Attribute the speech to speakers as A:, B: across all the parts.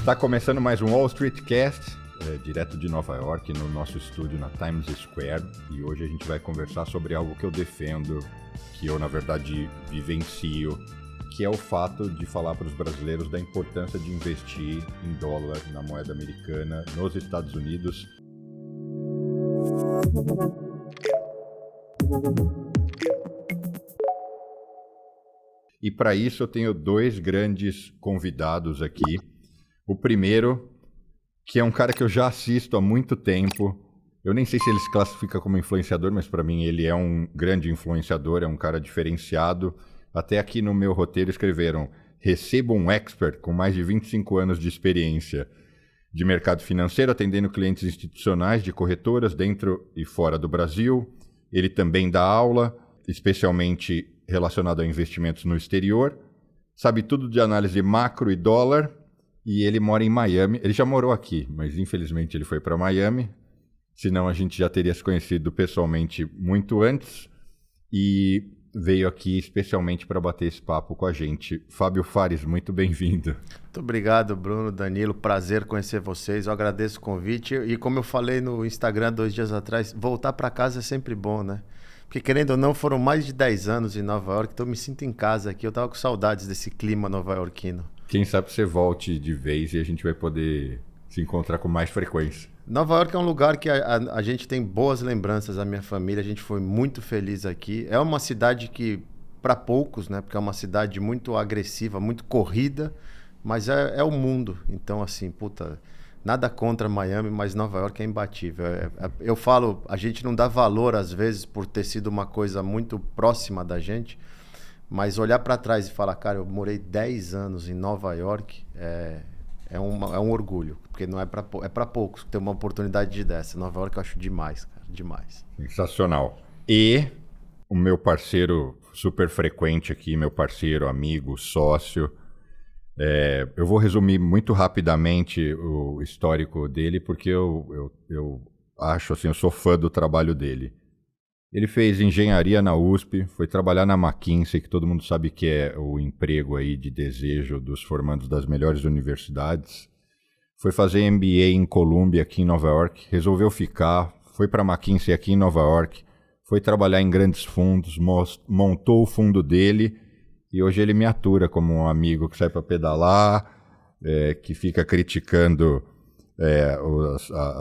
A: Está começando mais um Wall Street Cast, direto de Nova York, no nosso estúdio na Times Square. E hoje a gente vai conversar sobre algo que eu defendo, que eu, na verdade, vivencio, que é o fato de falar para os brasileiros da importância de investir em dólar, na moeda americana, nos Estados Unidos. E para isso eu tenho dois grandes convidados aqui. O primeiro, que é um cara que eu já assisto há muito tempo. Eu nem sei se ele se classifica como influenciador, mas para mim ele é um grande influenciador, é um cara diferenciado. Até aqui no meu roteiro escreveram: receba um expert com mais de 25 anos de experiência de mercado financeiro, atendendo clientes institucionais de corretoras dentro e fora do Brasil. Ele também dá aula, especialmente relacionado a investimentos no exterior. Sabe tudo de análise macro e dólar. E ele mora em Miami. Ele já morou aqui, mas infelizmente ele foi para Miami. Senão a gente já teria se conhecido pessoalmente muito antes. E veio aqui especialmente para bater esse papo com a gente. Fábio Fares, muito bem-vindo.
B: Muito obrigado, Bruno, Danilo. Prazer conhecer vocês. Eu agradeço o convite. E como eu falei no Instagram 2 dias atrás, voltar para casa é sempre bom, né? Porque, querendo ou não, foram mais de 10 anos em Nova York, então eu me sinto em casa aqui. Eu tava com saudades desse clima nova-iorquino.
A: Quem sabe você volte de vez e a gente vai poder se encontrar com mais frequência.
B: Nova York é um lugar que a gente tem boas lembranças, a minha família, a gente foi muito feliz aqui. É uma cidade que, para poucos, né? Porque é uma cidade muito agressiva, muito corrida, mas é o mundo. Então, assim, puta, nada contra Miami, mas Nova York é imbatível. Eu falo, a gente não dá valor, às vezes, por ter sido uma coisa muito próxima da gente, mas olhar para trás e falar, cara, eu morei 10 anos em Nova York, é um orgulho, porque não é para poucos ter uma oportunidade dessa. Nova York eu acho demais, cara, demais.
A: Sensacional. E o meu parceiro super frequente aqui, meu parceiro, amigo, sócio, eu vou resumir muito rapidamente o histórico dele, porque eu acho assim, eu sou fã do trabalho dele. Ele fez engenharia na USP, foi trabalhar na McKinsey, que todo mundo sabe que é o emprego aí de desejo dos formandos das melhores universidades. Foi fazer MBA em Columbia, aqui em Nova York, resolveu ficar, foi para a McKinsey aqui em Nova York, foi trabalhar em grandes fundos, montou o fundo dele e hoje ele me atura como um amigo que sai para pedalar, que fica criticando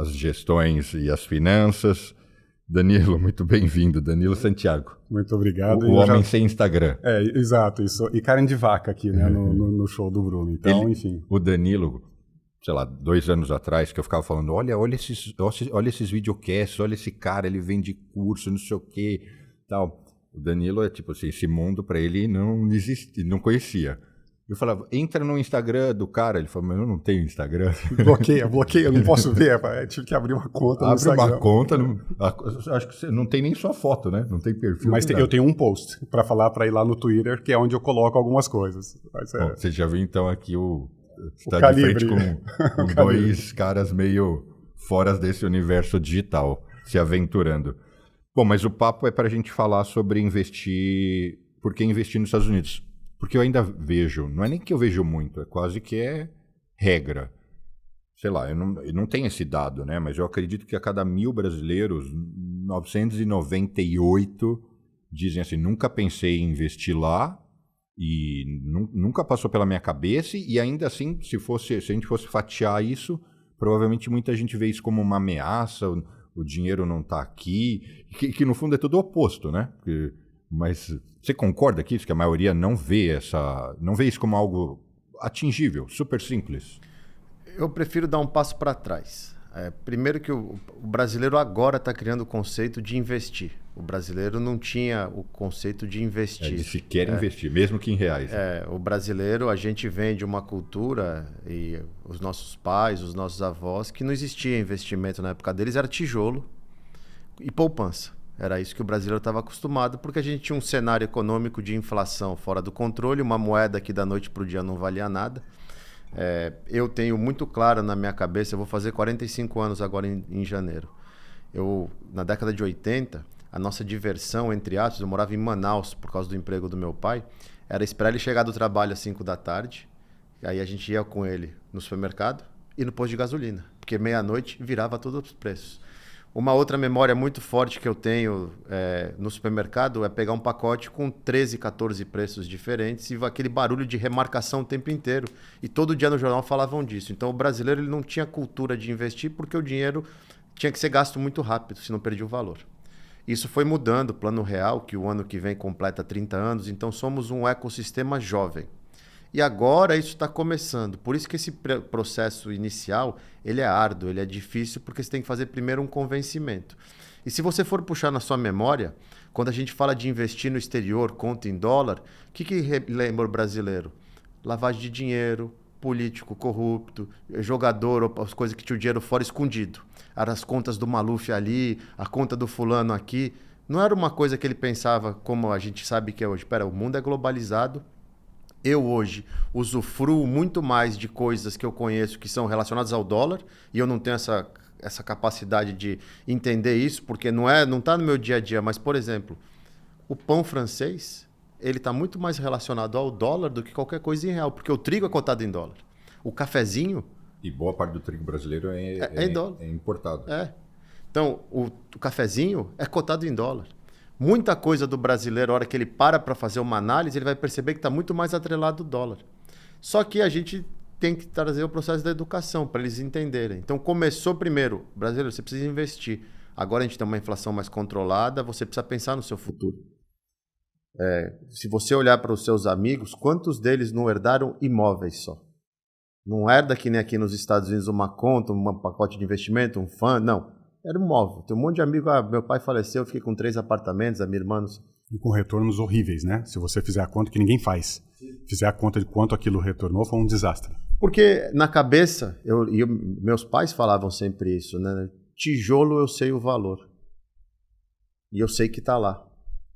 A: as gestões e as finanças. Danilo, muito bem-vindo. Danilo Santiago.
C: Muito obrigado.
A: O homem sem Instagram.
C: Exato, isso. E carne de vaca aqui, né, no show do Bruno. Então, enfim.
A: O Danilo, sei lá, 2 anos atrás, que eu ficava falando, olha esses videocasts, olha esse cara, ele vende curso, não sei o quê, tal. O Danilo é tipo assim, esse mundo pra ele não existe, não conhecia. Eu falava, entra no Instagram do cara. Ele falou, mas eu não tenho Instagram.
C: Bloqueia, eu não posso ver. Eu tive que abrir uma conta no Instagram.
A: Abre uma conta, acho que você não tem nem sua foto, né? Não tem perfil.
C: Mas eu tenho um post para falar para ir lá no Twitter, que é onde eu coloco algumas coisas.
A: Bom, você já viu então aqui você tá
C: calibre.
A: De frente com dois caras meio fora desse universo digital, se aventurando. Bom, mas o papo é para a gente falar sobre investir, por que investir nos Estados Unidos. Porque eu ainda vejo, não é nem que eu vejo muito, é quase que é regra. Sei lá, eu não tenho esse dado, né? Mas eu acredito que a cada 1.000 brasileiros, 998 dizem assim, nunca pensei em investir lá e nunca passou pela minha cabeça. E ainda assim, se a gente fosse fatiar isso, provavelmente muita gente vê isso como uma ameaça, o dinheiro não está aqui, que no fundo é tudo o oposto, né? Mas você concorda que a maioria não vê isso como algo atingível, super simples?
B: Eu prefiro dar um passo para trás. Primeiro que o brasileiro agora está criando o conceito de investir. O brasileiro não tinha o conceito de investir.
A: Ele se quer investir, mesmo que em reais.
B: O brasileiro, a gente vem de uma cultura, e os nossos pais, os nossos avós, que não existia investimento na época deles, era tijolo e poupança. Era isso que o brasileiro estava acostumado, porque a gente tinha um cenário econômico de inflação fora do controle, uma moeda que da noite para o dia não valia nada. Eu tenho muito claro na minha cabeça, eu vou fazer 45 anos agora em janeiro. Na década de 80, a nossa diversão, entre aspas, eu morava em Manaus por causa do emprego do meu pai, era esperar ele chegar do trabalho às 5 da tarde, E aí a gente ia com ele no supermercado e no posto de gasolina, porque meia-noite virava todos os preços. Uma outra memória muito forte que eu tenho no supermercado é pegar um pacote com 13, 14 preços diferentes e aquele barulho de remarcação o tempo inteiro. E todo dia no jornal falavam disso. Então o brasileiro ele não tinha cultura de investir porque o dinheiro tinha que ser gasto muito rápido, senão perdia o valor. Isso foi mudando, Plano Real, que o ano que vem completa 30 anos, então somos um ecossistema jovem. E agora isso está começando. Por isso que esse processo inicial, ele é árduo, ele é difícil, porque você tem que fazer primeiro um convencimento. E se você for puxar na sua memória, quando a gente fala de investir no exterior, conta em dólar, o que lembra o brasileiro? Lavagem de dinheiro, político corrupto, jogador, as coisas que tinha o dinheiro fora escondido. As contas do Maluf ali, a conta do fulano aqui. Não era uma coisa que ele pensava como a gente sabe que é hoje. Espera, o mundo é globalizado. Eu hoje usufruo muito mais de coisas que eu conheço que são relacionadas ao dólar e eu não tenho essa capacidade de entender isso porque não está no meu dia a dia. Mas, por exemplo, o pão francês, ele está muito mais relacionado ao dólar do que qualquer coisa em real, porque o trigo é cotado em dólar. O cafezinho...
A: E boa parte do trigo brasileiro é importado.
B: Então, o cafezinho é cotado em dólar. Muita coisa do brasileiro, a hora que ele para fazer uma análise, ele vai perceber que está muito mais atrelado ao dólar. Só que a gente tem que trazer o processo da educação para eles entenderem. Então, começou primeiro, brasileiro, você precisa investir. Agora a gente tem uma inflação mais controlada, você precisa pensar no seu futuro. Se você olhar para os seus amigos, quantos deles não herdaram imóveis só? Não herda que nem aqui nos Estados Unidos uma conta, um pacote de investimento, um fundo, não. Era um imóvel. Tem um monte de amigo, meu pai faleceu, eu fiquei com 3 apartamentos, a minha irmã...
C: E com retornos horríveis, né? Se você fizer a conta que ninguém faz. Fizer a conta de quanto aquilo retornou, foi um desastre.
B: Porque na cabeça, meus pais falavam sempre isso, né? Tijolo eu sei o valor. E eu sei que está lá.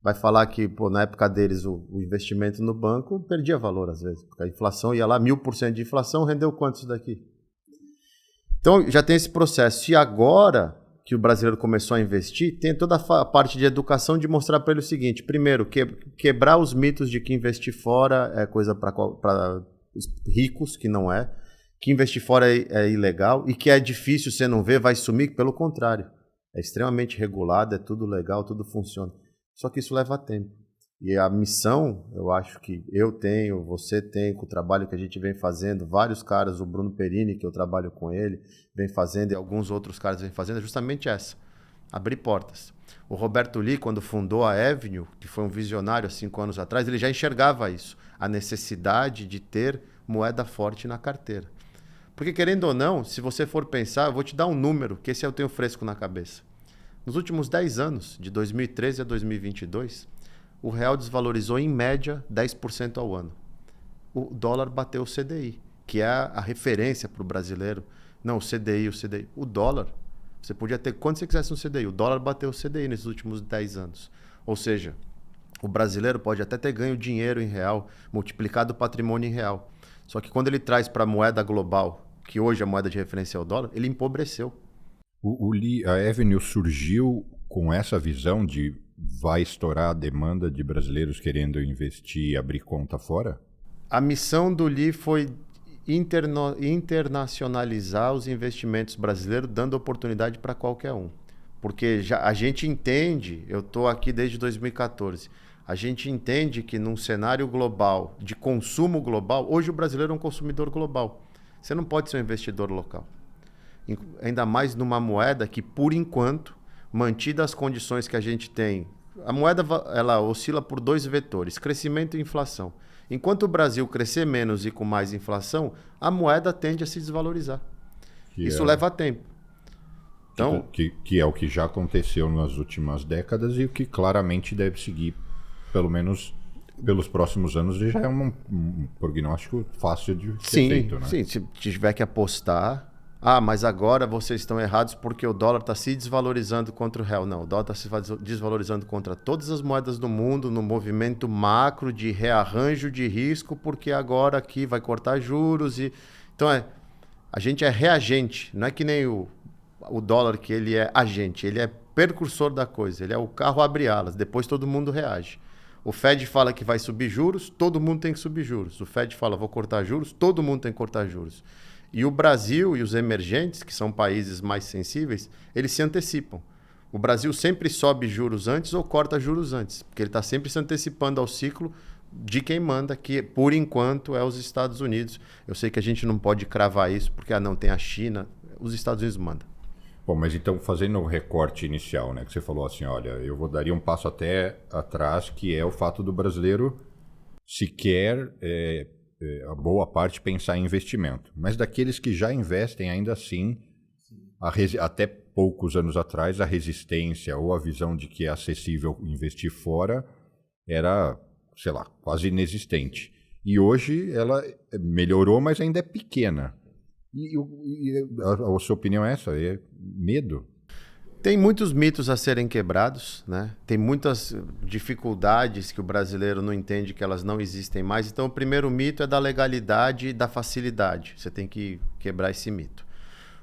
B: Vai falar que, na época deles, o investimento no banco perdia valor às vezes. Porque a inflação ia lá, 1000% de inflação, rendeu quanto isso daqui? Então, já tem esse processo. E agora que o brasileiro começou a investir, tem toda a parte de educação de mostrar para ele o seguinte. Primeiro, quebrar os mitos de que investir fora é coisa para ricos, que não é. Que investir fora é ilegal e que é difícil, você não vê, vai sumir. Pelo contrário, é extremamente regulado, é tudo legal, tudo funciona. Só que isso leva tempo. E a missão, eu acho que eu tenho, você tem, com o trabalho que a gente vem fazendo, vários caras, o Bruno Perini, que eu trabalho com ele, vem fazendo, e alguns outros caras vem fazendo, é justamente essa, abrir portas. O Roberto Lee, quando fundou a Avenue, que foi um visionário há 5 anos atrás, ele já enxergava isso, a necessidade de ter moeda forte na carteira. Porque, querendo ou não, se você for pensar, eu vou te dar um número, que esse eu tenho fresco na cabeça. Nos últimos 10 anos, de 2013 a 2022, o real desvalorizou em média 10% ao ano. O dólar bateu o CDI, que é a referência para o brasileiro. Não, o CDI. O dólar, você podia ter quanto você quisesse no CDI. O dólar bateu o CDI nesses últimos 10 anos. Ou seja, o brasileiro pode até ter ganho dinheiro em real, multiplicado o patrimônio em real. Só que quando ele traz para a moeda global, que hoje a moeda de referência é o dólar, ele empobreceu.
A: A Avenue surgiu com essa visão de vai estourar a demanda de brasileiros querendo investir e abrir conta fora?
B: A missão do Lee foi internacionalizar os investimentos brasileiros, dando oportunidade para qualquer um. Porque a gente entende, eu estou aqui desde 2014, a gente entende que num cenário global, de consumo global, hoje o brasileiro é um consumidor global. Você não pode ser um investidor local. Ainda mais numa moeda que, por enquanto, mantidas as condições que a gente tem, a moeda ela oscila por 2 vetores, crescimento e inflação. Enquanto o Brasil crescer menos e com mais inflação, a moeda tende a se desvalorizar. Isso leva tempo. Então,
A: que é o que já aconteceu nas últimas décadas e o que claramente deve seguir, pelo menos pelos próximos anos, já é um prognóstico fácil de ser feito, né? Sim,
B: se tiver que apostar... mas agora vocês estão errados porque o dólar está se desvalorizando contra o real. Não, o dólar está se desvalorizando contra todas as moedas do mundo no movimento macro de rearranjo de risco, porque agora aqui vai cortar juros. Então, a gente é reagente, não é que nem o dólar que ele é agente, ele é precursor da coisa, ele é o carro abre alas, depois todo mundo reage. O Fed fala que vai subir juros, todo mundo tem que subir juros. O Fed fala, vou cortar juros, todo mundo tem que cortar juros. E o Brasil e os emergentes, que são países mais sensíveis, eles se antecipam. O Brasil sempre sobe juros antes ou corta juros antes, porque ele está sempre se antecipando ao ciclo de quem manda, que por enquanto é os Estados Unidos. Eu sei que a gente não pode cravar isso, porque não tem a China, os Estados Unidos mandam.
A: Bom, mas então, fazendo o recorte inicial, né, que você falou assim, olha, eu vou daria um passo até atrás, que é o fato do brasileiro sequer, a boa parte, pensar em investimento. Mas daqueles que já investem, ainda assim, até poucos anos atrás, a resistência ou a visão de que é acessível investir fora era, sei lá, quase inexistente. E hoje ela melhorou, mas ainda é pequena. E a sua opinião é essa? É medo?
B: Tem muitos mitos a serem quebrados, né? Tem muitas dificuldades que o brasileiro não entende que elas não existem mais. Então, o primeiro mito é da legalidade e da facilidade. Você tem que quebrar esse mito.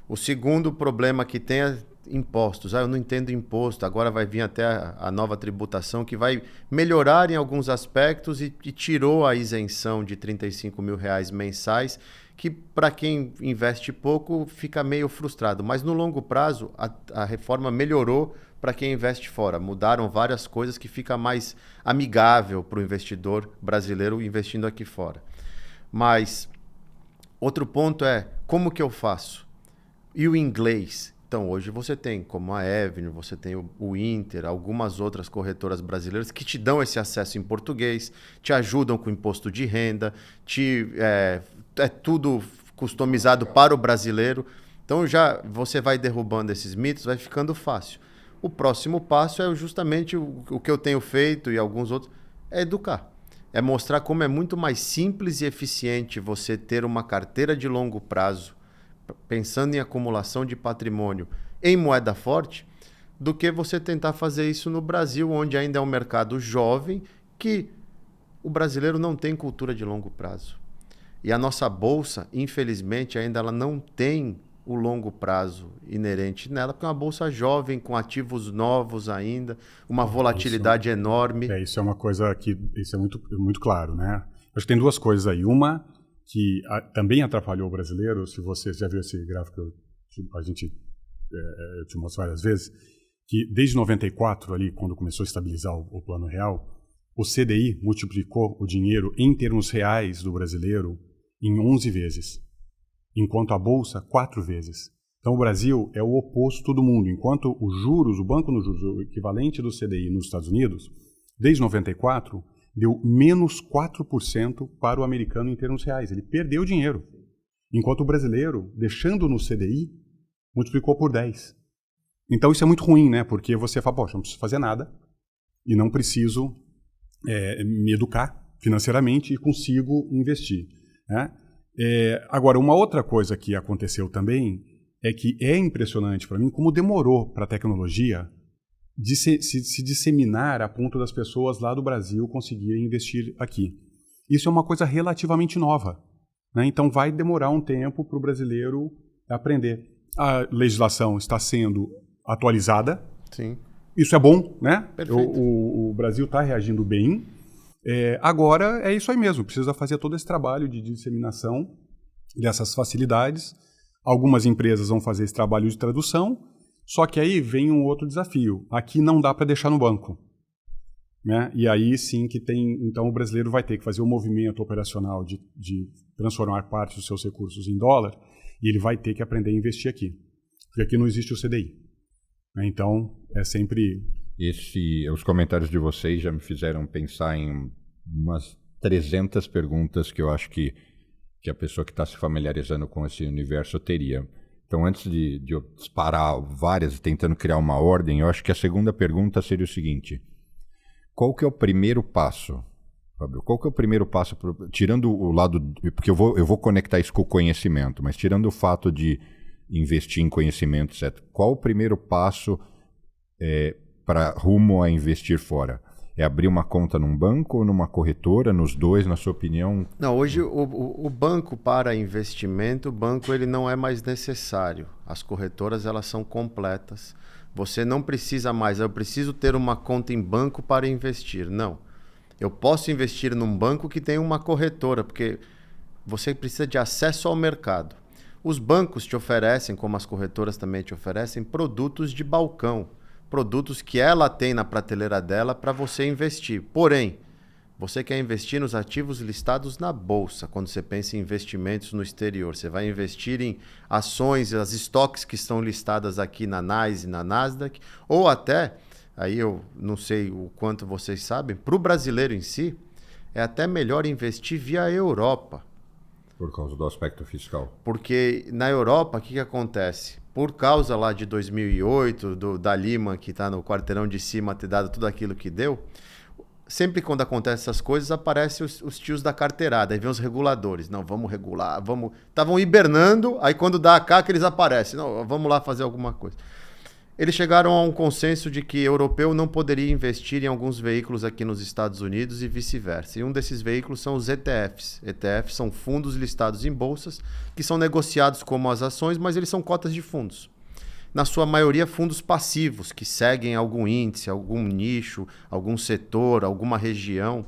B: O segundo problema que tem é impostos. Eu não entendo imposto. Agora vai vir até a nova tributação que vai melhorar em alguns aspectos e tirou a isenção de R$35 mil mensais, que para quem investe pouco fica meio frustrado. Mas no longo prazo a reforma melhorou para quem investe fora. Mudaram várias coisas que fica mais amigável para o investidor brasileiro investindo aqui fora. Mas outro ponto é, como que eu faço? E o inglês? Então hoje você tem como a Avenue, você tem o Inter, algumas outras corretoras brasileiras que te dão esse acesso em português, te ajudam com imposto de renda, é tudo customizado para o brasileiro. Então já você vai derrubando esses mitos, vai ficando fácil. O próximo passo é justamente o que eu tenho feito e alguns outros, é educar. É mostrar como é muito mais simples e eficiente você ter uma carteira de longo prazo, pensando em acumulação de patrimônio em moeda forte, do que você tentar fazer isso no Brasil, onde ainda é um mercado jovem, que o brasileiro não tem cultura de longo prazo. E a nossa bolsa, infelizmente, ainda ela não tem o longo prazo inerente nela, porque é uma bolsa jovem, com ativos novos ainda, uma volatilidade enorme.
C: Isso é uma coisa que isso é muito, muito claro, né? Acho que tem duas coisas aí. Uma que também atrapalhou o brasileiro, se você já viu esse gráfico, eu te mostro várias vezes, que desde 94, ali, quando começou a estabilizar o plano real, o CDI multiplicou o dinheiro em termos reais do brasileiro em 11 vezes, enquanto a Bolsa, 4 vezes. Então o Brasil é o oposto do mundo. Enquanto os juros, o banco nos juros, o equivalente do CDI nos Estados Unidos, desde 94, deu menos 4% para o americano em termos reais. Ele perdeu dinheiro. Enquanto o brasileiro, deixando no CDI, multiplicou por 10. Então isso é muito ruim, né? Porque você fala, poxa, não preciso fazer nada e não preciso me educar financeiramente e consigo investir, né? Agora, uma outra coisa que aconteceu também é que é impressionante para mim como demorou para a tecnologia de se disseminar a ponto das pessoas lá do Brasil conseguirem investir aqui. Isso é uma coisa relativamente nova, né? Então vai demorar um tempo para o brasileiro aprender. A legislação está sendo atualizada.
B: Sim.
C: Isso é bom, né?
B: Perfeito.
C: O Brasil está reagindo bem. Agora é isso aí mesmo, precisa fazer todo esse trabalho de disseminação dessas facilidades. Algumas empresas vão fazer esse trabalho de tradução, só que aí vem um outro desafio. Aqui não dá para deixar no banco, né? E aí sim que tem... Então o brasileiro vai ter que fazer o movimento operacional de transformar parte dos seus recursos em dólar, e ele vai ter que aprender a investir aqui, porque aqui não existe o CDI, né? Então é sempre...
A: Os comentários de vocês já me fizeram pensar em umas 300 perguntas que eu acho que a pessoa que está se familiarizando com esse universo teria. Então, antes de eu disparar várias tentando criar uma ordem, eu acho que a segunda pergunta seria o seguinte: qual que é o primeiro passo, Fábio? Qual que é o primeiro passo, tirando o lado... Porque eu vou conectar isso com o conhecimento, mas tirando o fato de investir em conhecimento, etc. Qual o primeiro passo para rumo a investir fora? É abrir uma conta num banco ou numa corretora? Nos dois, na sua opinião?
B: Não, hoje o banco para investimento, o banco ele não é mais necessário. As corretoras elas são completas. Você não precisa mais, eu preciso ter uma conta em banco para investir. Não. Eu posso investir num banco que tem uma corretora, porque você precisa de acesso ao mercado. Os bancos te oferecem, como as corretoras também te oferecem, produtos de balcão, produtos que ela tem na prateleira dela para você investir. Porém, você quer investir nos ativos listados na bolsa, quando você pensa em investimentos no exterior. Você vai investir em ações, as estoques que estão listadas aqui na NYSE, na Nasdaq, ou até, aí eu não sei o quanto vocês sabem, para o brasileiro em si, é até melhor investir via Europa.
A: Por causa do aspecto fiscal.
B: Porque na Europa, o que acontece? Por causa lá de 2008, da Lehman, que está no quarteirão de cima, ter dado tudo aquilo que deu, sempre quando acontecem essas coisas, aparecem os tios da carteirada, aí vem os reguladores. Não, vamos regular, vamos... Estavam hibernando, aí quando dá a caca eles aparecem. Não, vamos lá fazer alguma coisa. Eles chegaram a um consenso de que europeu não poderia investir em alguns veículos aqui nos Estados Unidos e vice-versa. E um desses veículos são os ETFs. ETFs são fundos listados em bolsas, que são negociados como as ações, mas eles são cotas de fundos. Na sua maioria, fundos passivos, que seguem algum índice, algum nicho, algum setor, alguma região.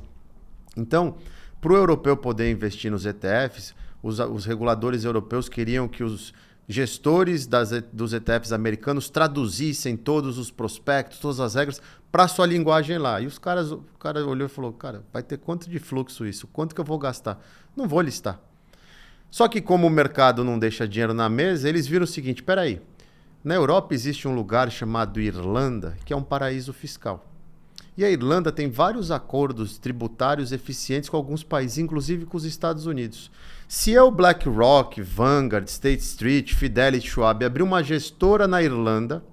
B: Então, para o europeu poder investir nos ETFs, os reguladores europeus queriam que os gestores dos ETFs americanos traduzissem todos os prospectos, todas as regras, para a sua linguagem lá. E o cara olhou e falou, cara, vai ter quanto de fluxo isso? Quanto que eu vou gastar? Não vou listar. Só que como o mercado não deixa dinheiro na mesa, eles viram o seguinte, espera aí, na Europa existe um lugar chamado Irlanda, que é um paraíso fiscal. E a Irlanda tem vários acordos tributários eficientes com alguns países, inclusive com os Estados Unidos. Se eu, BlackRock, Vanguard, State Street, Fidelity, Schwab, abrir uma gestora na Irlanda,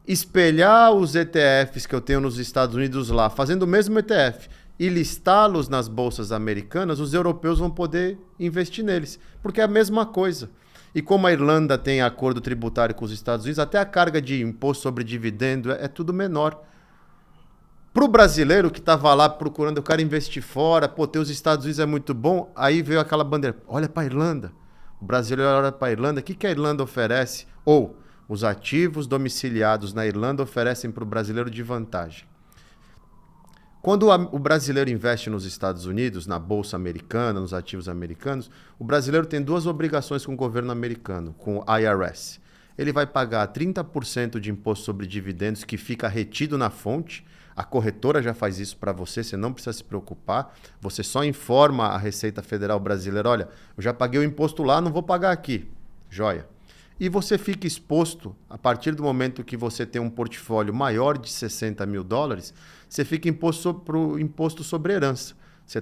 B: espelhar os ETFs que eu tenho nos Estados Unidos lá, fazendo o mesmo ETF, e listá-los nas bolsas americanas, os europeus vão poder investir neles, porque é a mesma coisa. E como a Irlanda tem acordo tributário com os Estados Unidos, até a carga de imposto sobre dividendo é tudo menor. Para o brasileiro que estava lá procurando, eu quero investir fora, pô, ter os Estados Unidos é muito bom, aí veio aquela bandeira, olha para a Irlanda. O brasileiro olha para a Irlanda, o que a Irlanda oferece? Ou os ativos domiciliados na Irlanda oferecem para o brasileiro de vantagem. Quando o brasileiro investe nos Estados Unidos, na bolsa americana, nos ativos americanos, o brasileiro tem duas obrigações com o governo americano, com o IRS. Ele vai pagar 30% de imposto sobre dividendos que fica retido na fonte. A corretora já faz isso para você, você não precisa se preocupar. Você só informa a Receita Federal brasileira, olha, eu já paguei o imposto lá, não vou pagar aqui. Joia. E você fica exposto, a partir do momento que você tem um portfólio maior de 60 mil dólares, você fica imposto sobre herança. Se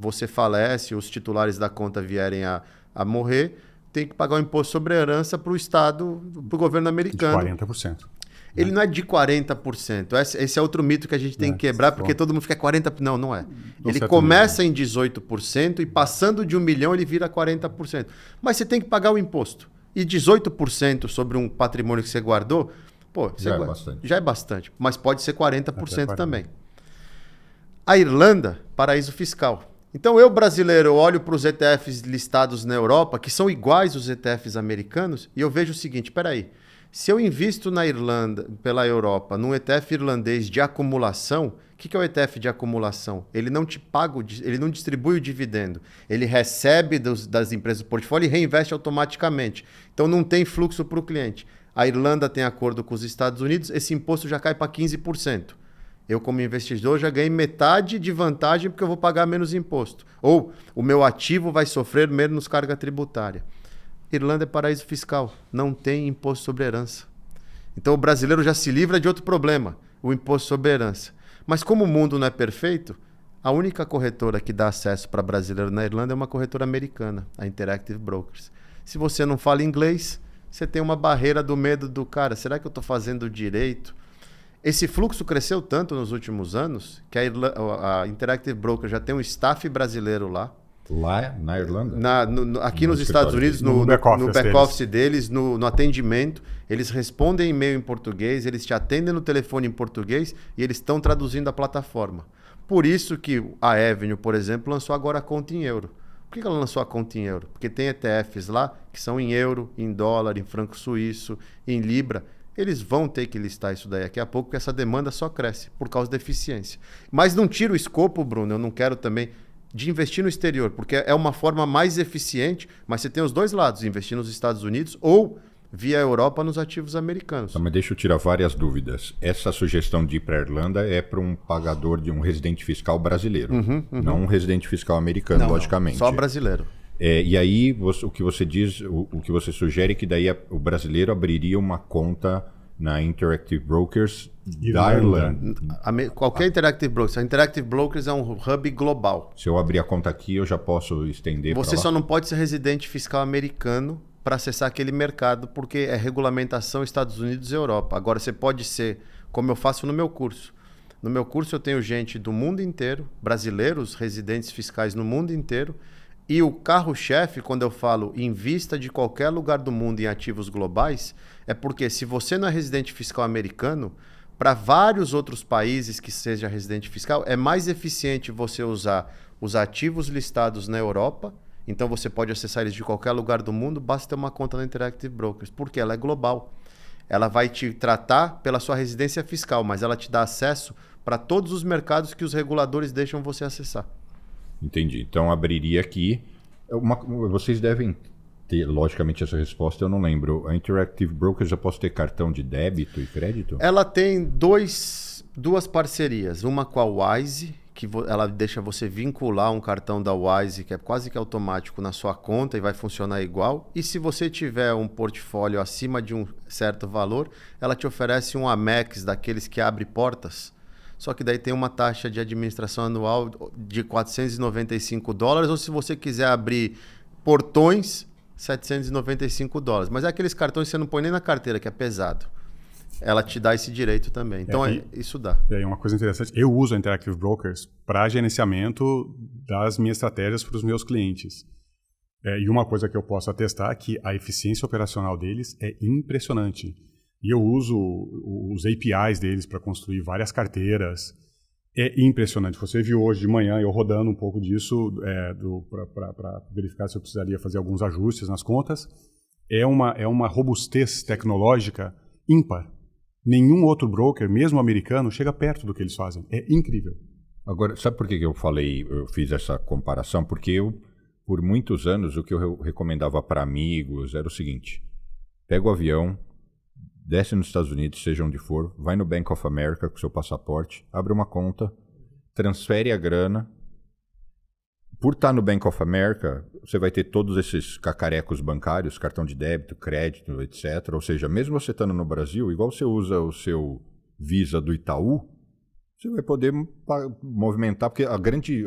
B: você falece, os titulares da conta vierem a morrer, tem que pagar o imposto sobre herança para o Estado, para o governo americano.
C: De 40%.
B: Ele não é de 40%. Esse é outro mito que a gente tem que quebrar, porque todo mundo fica 40%. Não, não é. Ele começa em 18% e passando de 1 milhão ele vira 40%. Mas você tem que pagar o imposto. E 18% sobre um patrimônio que você guardou, pô, já é bastante. Mas pode ser 40% também. A Irlanda, paraíso fiscal. Então eu, brasileiro, olho para os ETFs listados na Europa, que são iguais aos ETFs americanos, e eu vejo o seguinte, espera aí, se eu invisto na Irlanda, pela Europa, num ETF irlandês de acumulação, o que é o ETF de acumulação? Ele não te paga, ele não distribui o dividendo. Ele recebe das empresas do portfólio e reinveste automaticamente. Então não tem fluxo para o cliente. A Irlanda tem acordo com os Estados Unidos, esse imposto já cai para 15%. Eu, como investidor, já ganhei metade de vantagem porque eu vou pagar menos imposto. Ou o meu ativo vai sofrer menos carga tributária. Irlanda é paraíso fiscal, não tem imposto sobre herança. Então o brasileiro já se livra de outro problema, o imposto sobre herança. Mas como o mundo não é perfeito, a única corretora que dá acesso para brasileiro na Irlanda é uma corretora americana, a Interactive Brokers. Se você não fala inglês, você tem uma barreira do medo do cara, será que eu estou fazendo direito? Esse fluxo cresceu tanto nos últimos anos que a Interactive Brokers já tem um staff brasileiro lá.
A: Lá na Irlanda?
B: Aqui nos Estados Unidos, no back-office deles, no atendimento, eles respondem e-mail em português, eles te atendem no telefone em português e eles estão traduzindo a plataforma. Por isso que a Avenue, por exemplo, lançou agora a conta em euro. Por que ela lançou a conta em euro? Porque tem ETFs lá que são em euro, em dólar, em franco suíço, em libra. eles vão ter que listar isso daí daqui a pouco, porque essa demanda só cresce por causa da eficiência. Mas não tira o escopo, Bruno, eu não quero também, de investir no exterior, porque é uma forma mais eficiente, mas você tem os dois lados, investir nos Estados Unidos ou via Europa nos ativos americanos.
A: Mas deixa eu tirar várias dúvidas. Essa sugestão de ir para a Irlanda é para um pagador de um residente fiscal brasileiro, não um residente fiscal americano, logicamente.
B: Só brasileiro.
A: E aí, o que você diz, o que você sugere é que daí o brasileiro abriria uma conta na Interactive Brokers da Irlanda.
B: Qualquer Interactive Brokers. A Interactive Brokers é um hub global.
A: Se eu abrir a conta aqui, eu já posso estender para lá?
B: Você só não pode ser residente fiscal americano para acessar aquele mercado, porque é regulamentação Estados Unidos e Europa. Agora, você pode ser, como eu faço no meu curso. No meu curso eu tenho gente do mundo inteiro, brasileiros, residentes fiscais no mundo inteiro, e o carro-chefe, quando eu falo invista de qualquer lugar do mundo em ativos globais, é porque se você não é residente fiscal americano, para vários outros países que seja residente fiscal, é mais eficiente você usar os ativos listados na Europa. Então você pode acessar eles de qualquer lugar do mundo, basta ter uma conta na Interactive Brokers, porque ela é global. Ela vai te tratar pela sua residência fiscal, mas ela te dá acesso para todos os mercados que os reguladores deixam você acessar.
A: Entendi. Então abriria aqui. Vocês devem ter, logicamente, essa resposta, eu não lembro. A Interactive Brokers, eu posso ter cartão de débito e crédito?
B: Ela tem duas parcerias. Uma com a Wise, que ela deixa você vincular um cartão da Wise, que é quase que automático, na sua conta e vai funcionar igual. E se você tiver um portfólio acima de um certo valor, ela te oferece um Amex, daqueles que abre portas. Só que daí tem uma taxa de administração anual de $495, ou se você quiser abrir portões, $795. Mas é aqueles cartões que você não põe nem na carteira, que é pesado. Ela te dá esse direito também. Então, isso dá.
C: E aí uma coisa interessante, eu uso a Interactive Brokers para gerenciamento das minhas estratégias para os meus clientes. E uma coisa que eu posso atestar é que a eficiência operacional deles é impressionante. E eu uso os APIs deles para construir várias carteiras. É impressionante. Você viu hoje de manhã eu rodando um pouco disso para verificar se eu precisaria fazer alguns ajustes nas contas. É uma robustez tecnológica ímpar. Nenhum outro broker, mesmo americano, chega perto do que eles fazem. É incrível.
A: Agora, sabe por que eu fiz essa comparação? Porque por muitos anos, o que eu recomendava para amigos era o seguinte: pega o avião, desce nos Estados Unidos, seja onde for, vai no Bank of America com seu passaporte, abre uma conta, transfere a grana. Por estar no Bank of America, você vai ter todos esses cacarecos bancários, cartão de débito, crédito, etc. Ou seja, mesmo você estando no Brasil, igual você usa o seu Visa do Itaú, você vai poder movimentar, porque a grande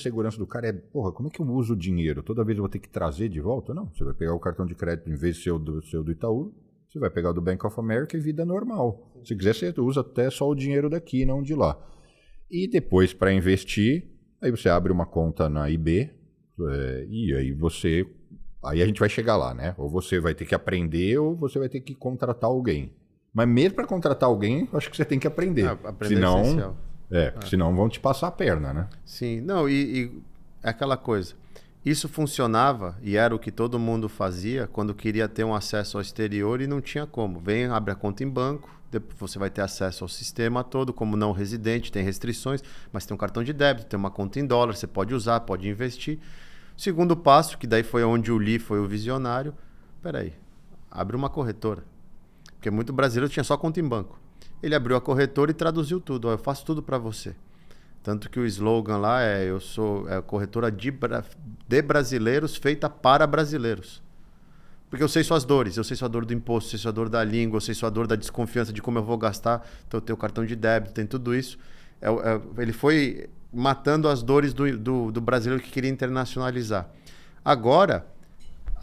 A: segurança do cara é, como é que eu uso o dinheiro? Toda vez eu vou ter que trazer de volta? Não, você vai pegar o cartão de crédito, em vez de ser o do Itaú, você vai pegar o do Bank of America e vida normal. Se quiser, você usa até só o dinheiro daqui, não de lá. E depois, para investir, aí você abre uma conta na IB e aí a gente vai chegar lá, né? Ou você vai ter que aprender ou você vai ter que contratar alguém. Mas mesmo para contratar alguém, eu acho que você tem que aprender.
B: Aprender é essencial.
A: Senão vão te passar a perna, né?
B: Sim, não, e é aquela coisa. Isso funcionava e era o que todo mundo fazia quando queria ter um acesso ao exterior e não tinha como. Vem, abre a conta em banco, depois você vai ter acesso ao sistema todo, como não residente, tem restrições, mas tem um cartão de débito, tem uma conta em dólar, você pode usar, pode investir. Segundo passo, que daí foi onde o Lee foi o visionário, abre uma corretora. Porque muito brasileiro tinha só conta em banco. Ele abriu a corretora e traduziu tudo, eu faço tudo para você. Tanto que o slogan lá eu sou corretora de brasileiros feita para brasileiros. Porque eu sei suas dores, eu sei sua dor do imposto, eu sei sua dor da língua, eu sei sua dor da desconfiança de como eu vou gastar, então eu tenho cartão de débito, tem tudo isso. Ele foi matando as dores do brasileiro que queria internacionalizar. Agora,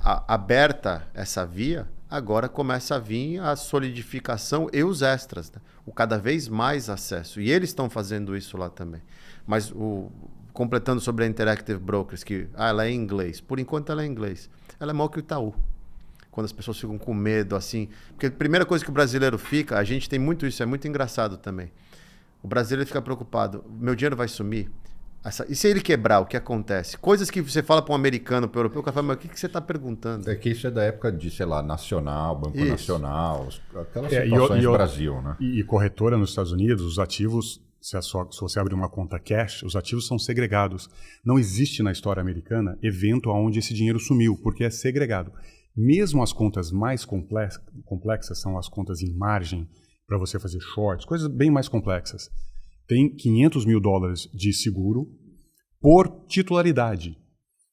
B: aberta essa via, agora começa a vir a solidificação e os extras, né? O cada vez mais acesso. E eles estão fazendo isso lá também. Mas, completando sobre a Interactive Brokers, que ela é em inglês. Por enquanto ela é em inglês. Ela é maior que o Itaú. Quando as pessoas ficam com medo, assim. Porque a primeira coisa que o brasileiro fica, a gente tem muito isso, é muito engraçado também. O brasileiro fica preocupado, meu dinheiro vai sumir? E se ele quebrar, o que acontece? Coisas que você fala para um americano, para o europeu, o cara fala, mas o que você está perguntando?
A: É que isso é da época de, sei lá, Nacional, Banco
B: Isso.
A: Nacional, aquelas situações no Brasil, né?
C: E corretora nos Estados Unidos, os ativos, se você abrir uma conta cash, os ativos são segregados. Não existe na história americana evento onde esse dinheiro sumiu, porque é segregado. Mesmo as contas mais complexas são as contas em margem, para você fazer shorts, coisas bem mais complexas. Tem $500 mil de seguro por titularidade.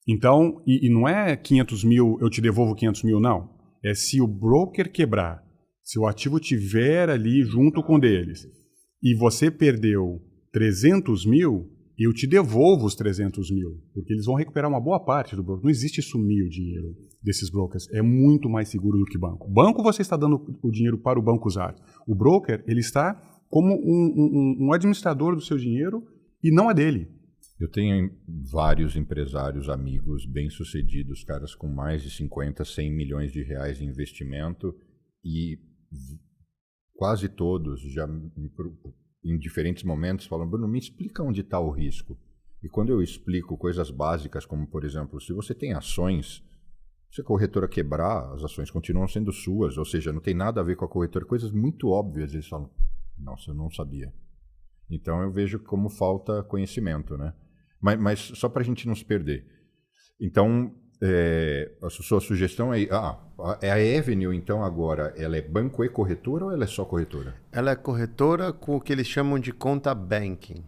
C: Então, e não é 500 mil, eu te devolvo 500 mil, não. É se o broker quebrar, se o ativo tiver ali junto com deles, e você perdeu 300 mil, eu te devolvo os 300 mil, porque eles vão recuperar uma boa parte do broker. Não existe sumir o dinheiro desses brokers. É muito mais seguro do que banco. Banco, você está dando o dinheiro para o banco usar. O broker, ele está como um administrador do seu dinheiro e não é dele.
A: Eu tenho vários empresários, amigos bem-sucedidos, caras com mais de 50, 100 milhões de reais em investimento e quase todos já em diferentes momentos falam, Bruno, me explica onde está o risco. E quando eu explico coisas básicas, como por exemplo, se você tem ações, se a corretora quebrar, as ações continuam sendo suas, ou seja, não tem nada a ver com a corretora, coisas muito óbvias, eles falam, nossa, eu não sabia. Então eu vejo como falta conhecimento, né? Mas só para a gente não se perder. Então, a sua sugestão é a Avenue, então, agora, ela é banco e corretora ou ela é só corretora?
B: Ela é corretora com o que eles chamam de conta banking.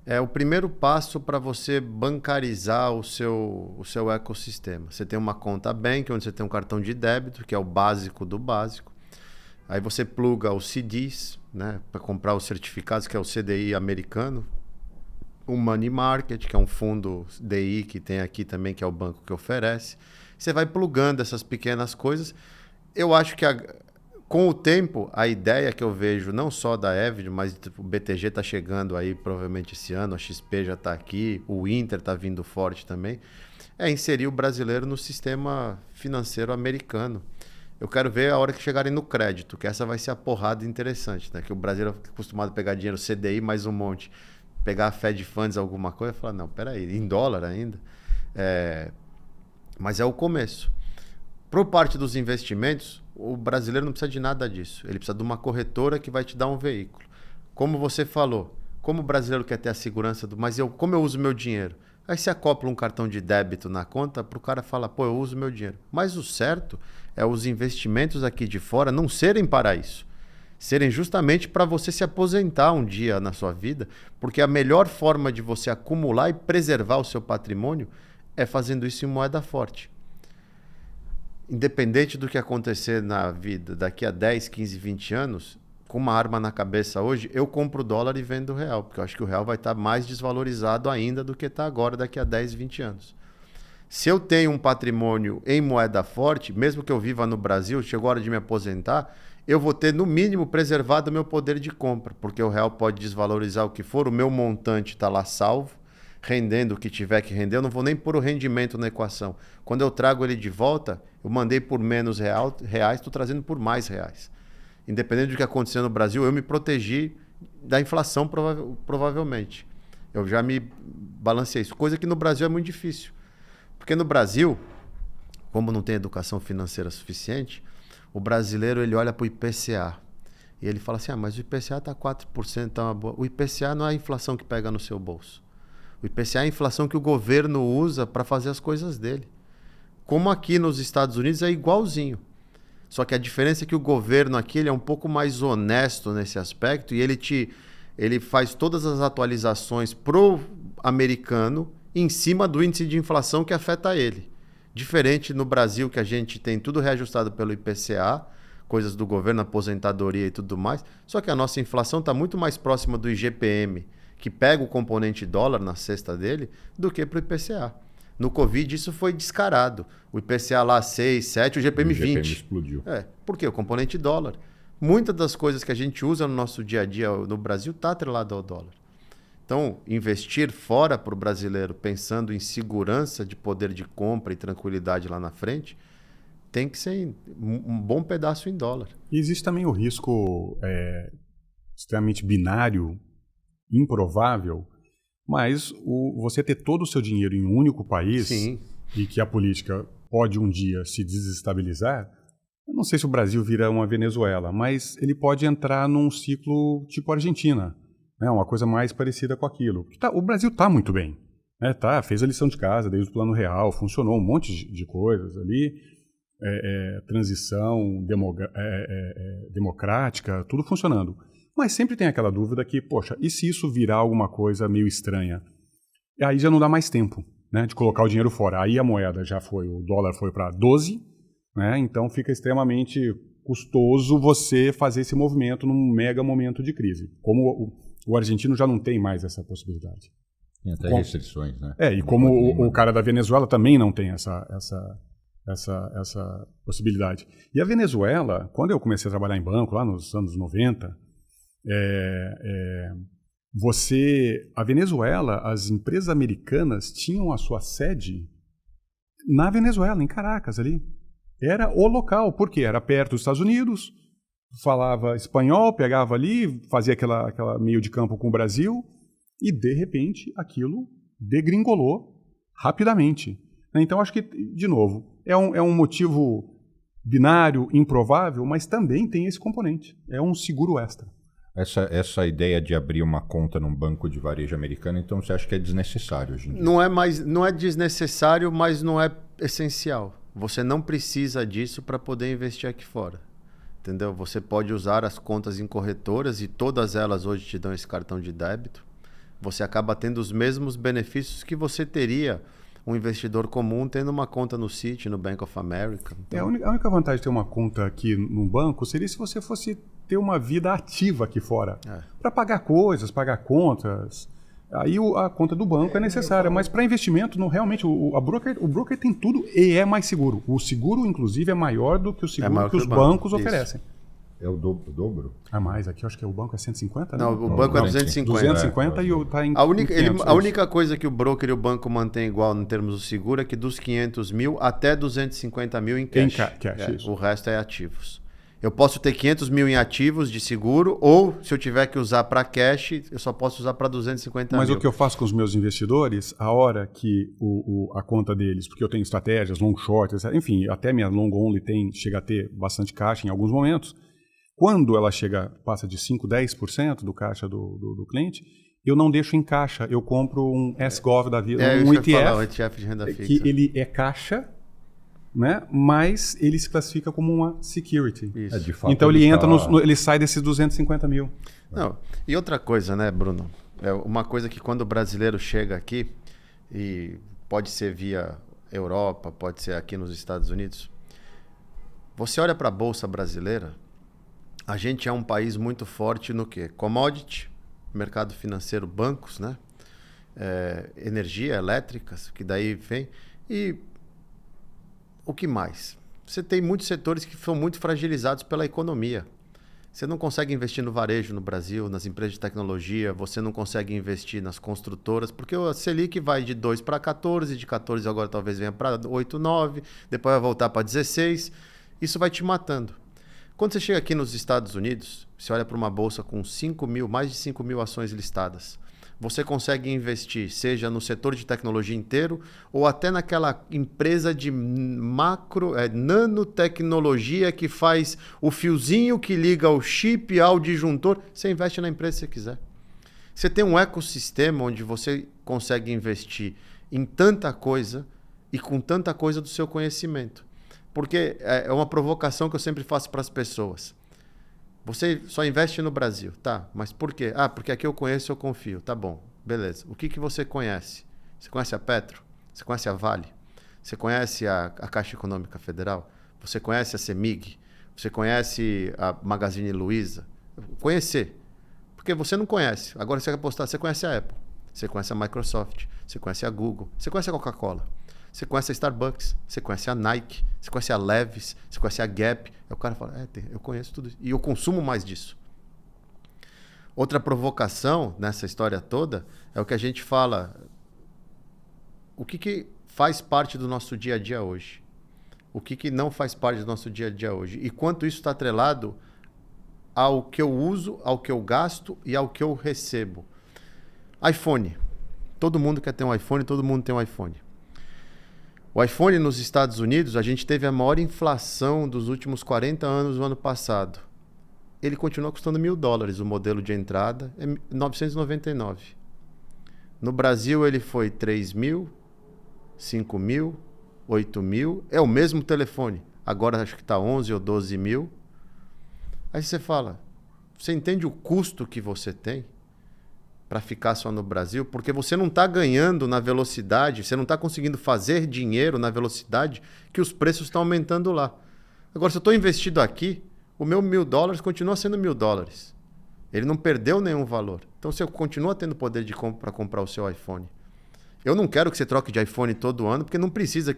B: É o primeiro passo para você bancarizar o seu ecossistema. Você tem uma conta banking, onde você tem um cartão de débito, que é o básico do básico. Aí você pluga os CDs, né, para comprar os certificados, que é o CDI americano. O Money Market, que é um fundo DI que tem aqui também, que é o banco que oferece. Você vai plugando essas pequenas coisas. Eu acho que com o tempo, a ideia que eu vejo, não só da Avenue, mas o BTG está chegando aí provavelmente esse ano, a XP já está aqui, o Inter está vindo forte também, é inserir o brasileiro no sistema financeiro americano. Eu quero ver a hora que chegarem no crédito, que essa vai ser a porrada interessante, né? Que o brasileiro é acostumado a pegar dinheiro CDI mais um monte, pegar a Fed Funds, alguma coisa, e falar, não, peraí, em dólar ainda? Mas é o começo. Por parte dos investimentos, o brasileiro não precisa de nada disso. Ele precisa de uma corretora que vai te dar um veículo. Como você falou, como o brasileiro quer ter a segurança mas como eu uso meu dinheiro? Aí você acopla um cartão de débito na conta para o cara falar, pô, eu uso meu dinheiro. Mas o certo é os investimentos aqui de fora não serem para isso. Serem justamente para você se aposentar um dia na sua vida, porque a melhor forma de você acumular e preservar o seu patrimônio é fazendo isso em moeda forte. Independente do que acontecer na vida daqui a 10, 15, 20 anos, com uma arma na cabeça hoje, eu compro dólar e vendo real, porque eu acho que o real vai estar mais desvalorizado ainda do que está agora daqui a 10, 20 anos. Se eu tenho um patrimônio em moeda forte, mesmo que eu viva no Brasil, chegou a hora de me aposentar, eu vou ter no mínimo preservado o meu poder de compra, porque o real pode desvalorizar o que for, o meu montante está lá salvo, rendendo o que tiver que render, eu não vou nem pôr o rendimento na equação. Quando eu trago ele de volta, eu mandei por menos reais, estou trazendo por mais reais. Independente do que acontecer no Brasil, eu me protegi da inflação provavelmente. Eu já me balanceei isso, coisa que no Brasil é muito difícil. Porque no Brasil, como não tem educação financeira suficiente, o brasileiro ele olha para o IPCA e ele fala assim, mas o IPCA está 4%, tá uma boa. O IPCA não é a inflação que pega no seu bolso. O IPCA é a inflação que o governo usa para fazer as coisas dele. Como aqui nos Estados Unidos é igualzinho. Só que a diferença é que o governo aqui ele é um pouco mais honesto nesse aspecto e ele faz todas as atualizações pro americano em cima do índice de inflação que afeta ele. Diferente no Brasil, que a gente tem tudo reajustado pelo IPCA, coisas do governo, aposentadoria e tudo mais, só que a nossa inflação está muito mais próxima do IGPM, que pega o componente dólar na cesta dele, do que para o IPCA. No Covid isso foi descarado. O IPCA lá 6, 7, o IGPM 20. O IGPM
A: explodiu.
B: Por quê? O componente dólar. Muitas das coisas que a gente usa no nosso dia a dia no Brasil está atrelado ao dólar. Então, investir fora para o brasileiro, pensando em segurança de poder de compra e tranquilidade lá na frente, tem que ser um bom pedaço em dólar.
C: E existe também o risco extremamente binário, improvável, Mas você ter todo o seu dinheiro em um único país
B: Sim.
C: e que a política pode um dia se desestabilizar, eu não sei se o Brasil vira uma Venezuela, mas ele pode entrar num ciclo tipo Argentina, né? Uma coisa mais parecida com aquilo. O Brasil está muito bem, né? Fez a lição de casa desde o Plano Real, funcionou um monte de coisas ali, transição democrática, tudo funcionando. Mas sempre tem aquela dúvida que, poxa, e se isso virar alguma coisa meio estranha? E aí já não dá mais tempo, né, de colocar o dinheiro fora. Aí a moeda o dólar foi para 12, né, então fica extremamente custoso você fazer esse movimento num mega momento de crise. Como o argentino já não tem mais essa possibilidade.
A: Tem até restrições, né?
C: E como o cara da Venezuela também não tem essa possibilidade. E a Venezuela, quando eu comecei a trabalhar em banco, lá nos anos 90, a Venezuela, as empresas americanas tinham a sua sede na Venezuela, em Caracas ali. Era o local, porque era perto dos Estados Unidos, falava espanhol, pegava ali, fazia aquela meio de campo com o Brasil, e de repente aquilo degringolou rapidamente. Então acho que, de novo, é um motivo binário, improvável, mas também tem esse componente. É um seguro extra.
A: Essa ideia de abrir uma conta num banco de varejo americano, então você acha que é desnecessário hoje em dia?
B: Não é desnecessário, mas não é essencial. Você não precisa disso para poder investir aqui fora. Entendeu? Você pode usar as contas em corretoras e todas elas hoje te dão esse cartão de débito. Você acaba tendo os mesmos benefícios que você teria um investidor comum tendo uma conta no Citi, no Bank of America. Então...
C: A única vantagem de ter uma conta aqui no banco seria se você fosse ter uma vida ativa aqui fora. Para pagar coisas, pagar contas. Aí a conta do banco é necessária, mas para investimento, realmente, o broker tem tudo e é mais seguro. O seguro, inclusive, é maior do que o seguro que os bancos oferecem.
A: É o dobro?
C: Mais. Aqui eu acho que o banco é 150, né?
B: Não, o banco é 250.
C: 250 e está em
B: a única coisa que o broker e o banco mantém igual em termos do seguro é que dos 500 mil até 250 mil em cash. O resto é ativos. Eu posso ter 500 mil em ativos de seguro, ou se eu tiver que usar para cash, eu só posso usar para 250 mil.
C: Mas o que eu faço com os meus investidores, a hora que a conta deles, porque eu tenho estratégias, long short, enfim, até minha long only chega a ter bastante caixa em alguns momentos, quando ela passa de 5%, 10% do caixa do cliente, eu não deixo em caixa, eu compro um S-Gov da vida, um ETF,
B: de renda fixa.
C: Que ele é caixa, né? Mas ele se classifica como uma security.
A: De fato,
C: então ele sai desses 250 mil.
B: Não. E outra coisa, né, Bruno? É uma coisa que quando o brasileiro chega aqui, e pode ser via Europa, pode ser aqui nos Estados Unidos, você olha para a Bolsa brasileira, a gente é um país muito forte no quê? Commodity, mercado financeiro, bancos, né? Energia, elétricas, que daí vem. E o que mais? Você tem muitos setores que são muito fragilizados pela economia. Você não consegue investir no varejo no Brasil, nas empresas de tecnologia, você não consegue investir nas construtoras, porque a Selic vai de 2 para 14, de 14 agora talvez venha para 8, 9, depois vai voltar para 16. Isso vai te matando. Quando você chega aqui nos Estados Unidos, você olha para uma bolsa com mais de 5 mil ações listadas. Você consegue investir, seja no setor de tecnologia inteiro, ou até naquela empresa de nanotecnologia que faz o fiozinho que liga o chip ao disjuntor. Você investe na empresa que você quiser. Você tem um ecossistema onde você consegue investir em tanta coisa e com tanta coisa do seu conhecimento. Porque é uma provocação que eu sempre faço para as pessoas. Você só investe no Brasil, tá? Mas por quê? Porque aqui eu conheço, eu confio. Tá bom, beleza. O que você conhece? Você conhece a Petro? Você conhece a Vale? Você conhece a Caixa Econômica Federal? Você conhece a CEMIG? Você conhece a Magazine Luiza? Conhecer. Porque você não conhece. Agora você quer apostar, você conhece a Apple. Você conhece a Microsoft. Você conhece a Google. Você conhece a Coca-Cola. Você conhece a Starbucks, você conhece a Nike, você conhece a Levi's, você conhece a Gap. Aí o cara fala, eu conheço tudo isso. E eu consumo mais disso. Outra provocação nessa história toda é o que a gente fala. O que faz parte do nosso dia a dia hoje? O que não faz parte do nosso dia a dia hoje? E quanto isso está atrelado ao que eu uso, ao que eu gasto e ao que eu recebo. iPhone. Todo mundo quer ter um iPhone, todo mundo tem um iPhone. O iPhone nos Estados Unidos, a gente teve a maior inflação dos últimos 40 anos no ano passado. Ele continua custando $1.000, o modelo de entrada é 999. No Brasil ele foi 3.000, 5.000, 8.000. É o mesmo telefone. Agora acho que está 11 ou 12 mil. Aí você fala, você entende o custo que você tem para ficar só no Brasil? Porque você não está ganhando na velocidade, você não está conseguindo fazer dinheiro na velocidade que os preços estão aumentando lá. Agora, se eu estou investido aqui, o meu $1.000 continua sendo $1.000. Ele não perdeu nenhum valor. Então você continua tendo poder de compra para comprar o seu iPhone. Eu não quero que você troque de iPhone todo ano, porque não precisa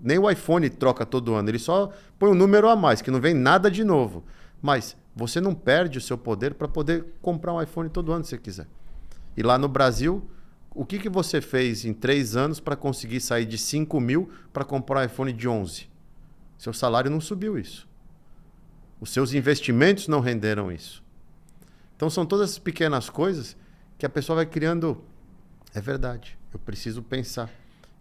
B: nem o iPhone troca todo ano. Ele só põe um número a mais, que não vem nada de novo. Mas você não perde o seu poder para poder comprar um iPhone todo ano se você quiser. E lá no Brasil, o que você fez em 3 anos para conseguir sair de 5.000 para comprar um iPhone de 11? Seu salário não subiu isso. Os seus investimentos não renderam isso. Então são todas essas pequenas coisas que a pessoa vai criando. É verdade, eu preciso pensar.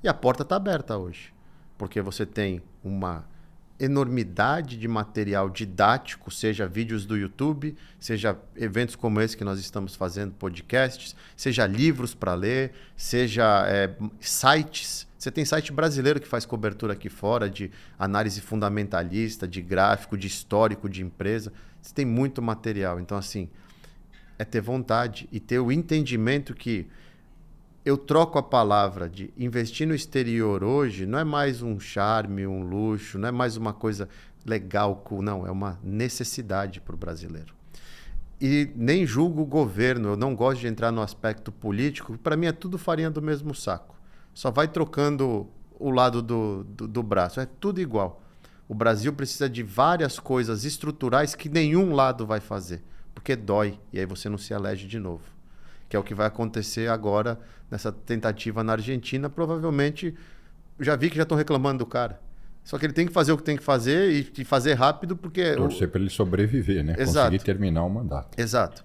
B: E a porta está aberta hoje. Porque você tem uma enormidade de material didático, seja vídeos do YouTube, seja eventos como esse que nós estamos fazendo, podcasts, seja livros para ler, seja sites. Você tem site brasileiro que faz cobertura aqui fora de análise fundamentalista, de gráfico, de histórico de empresa. Você tem muito material. Então, assim, é ter vontade e ter o entendimento que eu troco a palavra de investir no exterior hoje, não é mais um charme, um luxo, não é mais uma coisa legal, cool, não, é uma necessidade para o brasileiro. E nem julgo o governo, eu não gosto de entrar no aspecto político, para mim é tudo farinha do mesmo saco. Só vai trocando o lado do braço, é tudo igual. O Brasil precisa de várias coisas estruturais que nenhum lado vai fazer, porque dói, e aí você não se elege de novo. Que é o que vai acontecer agora nessa tentativa na Argentina. Provavelmente, já vi que já estão reclamando do cara. Só que ele tem que fazer o que tem que fazer e fazer rápido, porque...
A: Torcer para ele sobreviver, né?
B: Exato.
A: Conseguir terminar o mandato.
B: Exato.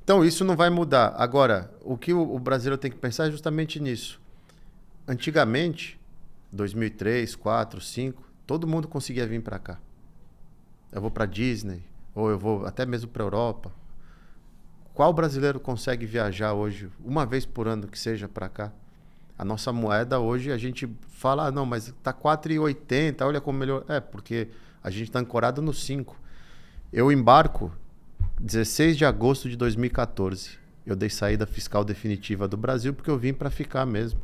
B: Então, isso não vai mudar. Agora, o que o brasileiro tem que pensar é justamente nisso. Antigamente, 2003, 2004, 2005, todo mundo conseguia vir para cá. Eu vou para Disney, ou eu vou até mesmo para Europa. Qual brasileiro consegue viajar hoje, uma vez por ano que seja para cá? A nossa moeda hoje, a gente fala, não, mas está 4,80, olha como melhor. É, porque a gente está ancorado no 5. Eu embarco 16 de agosto de 2014. Eu dei saída fiscal definitiva do Brasil porque eu vim para ficar mesmo.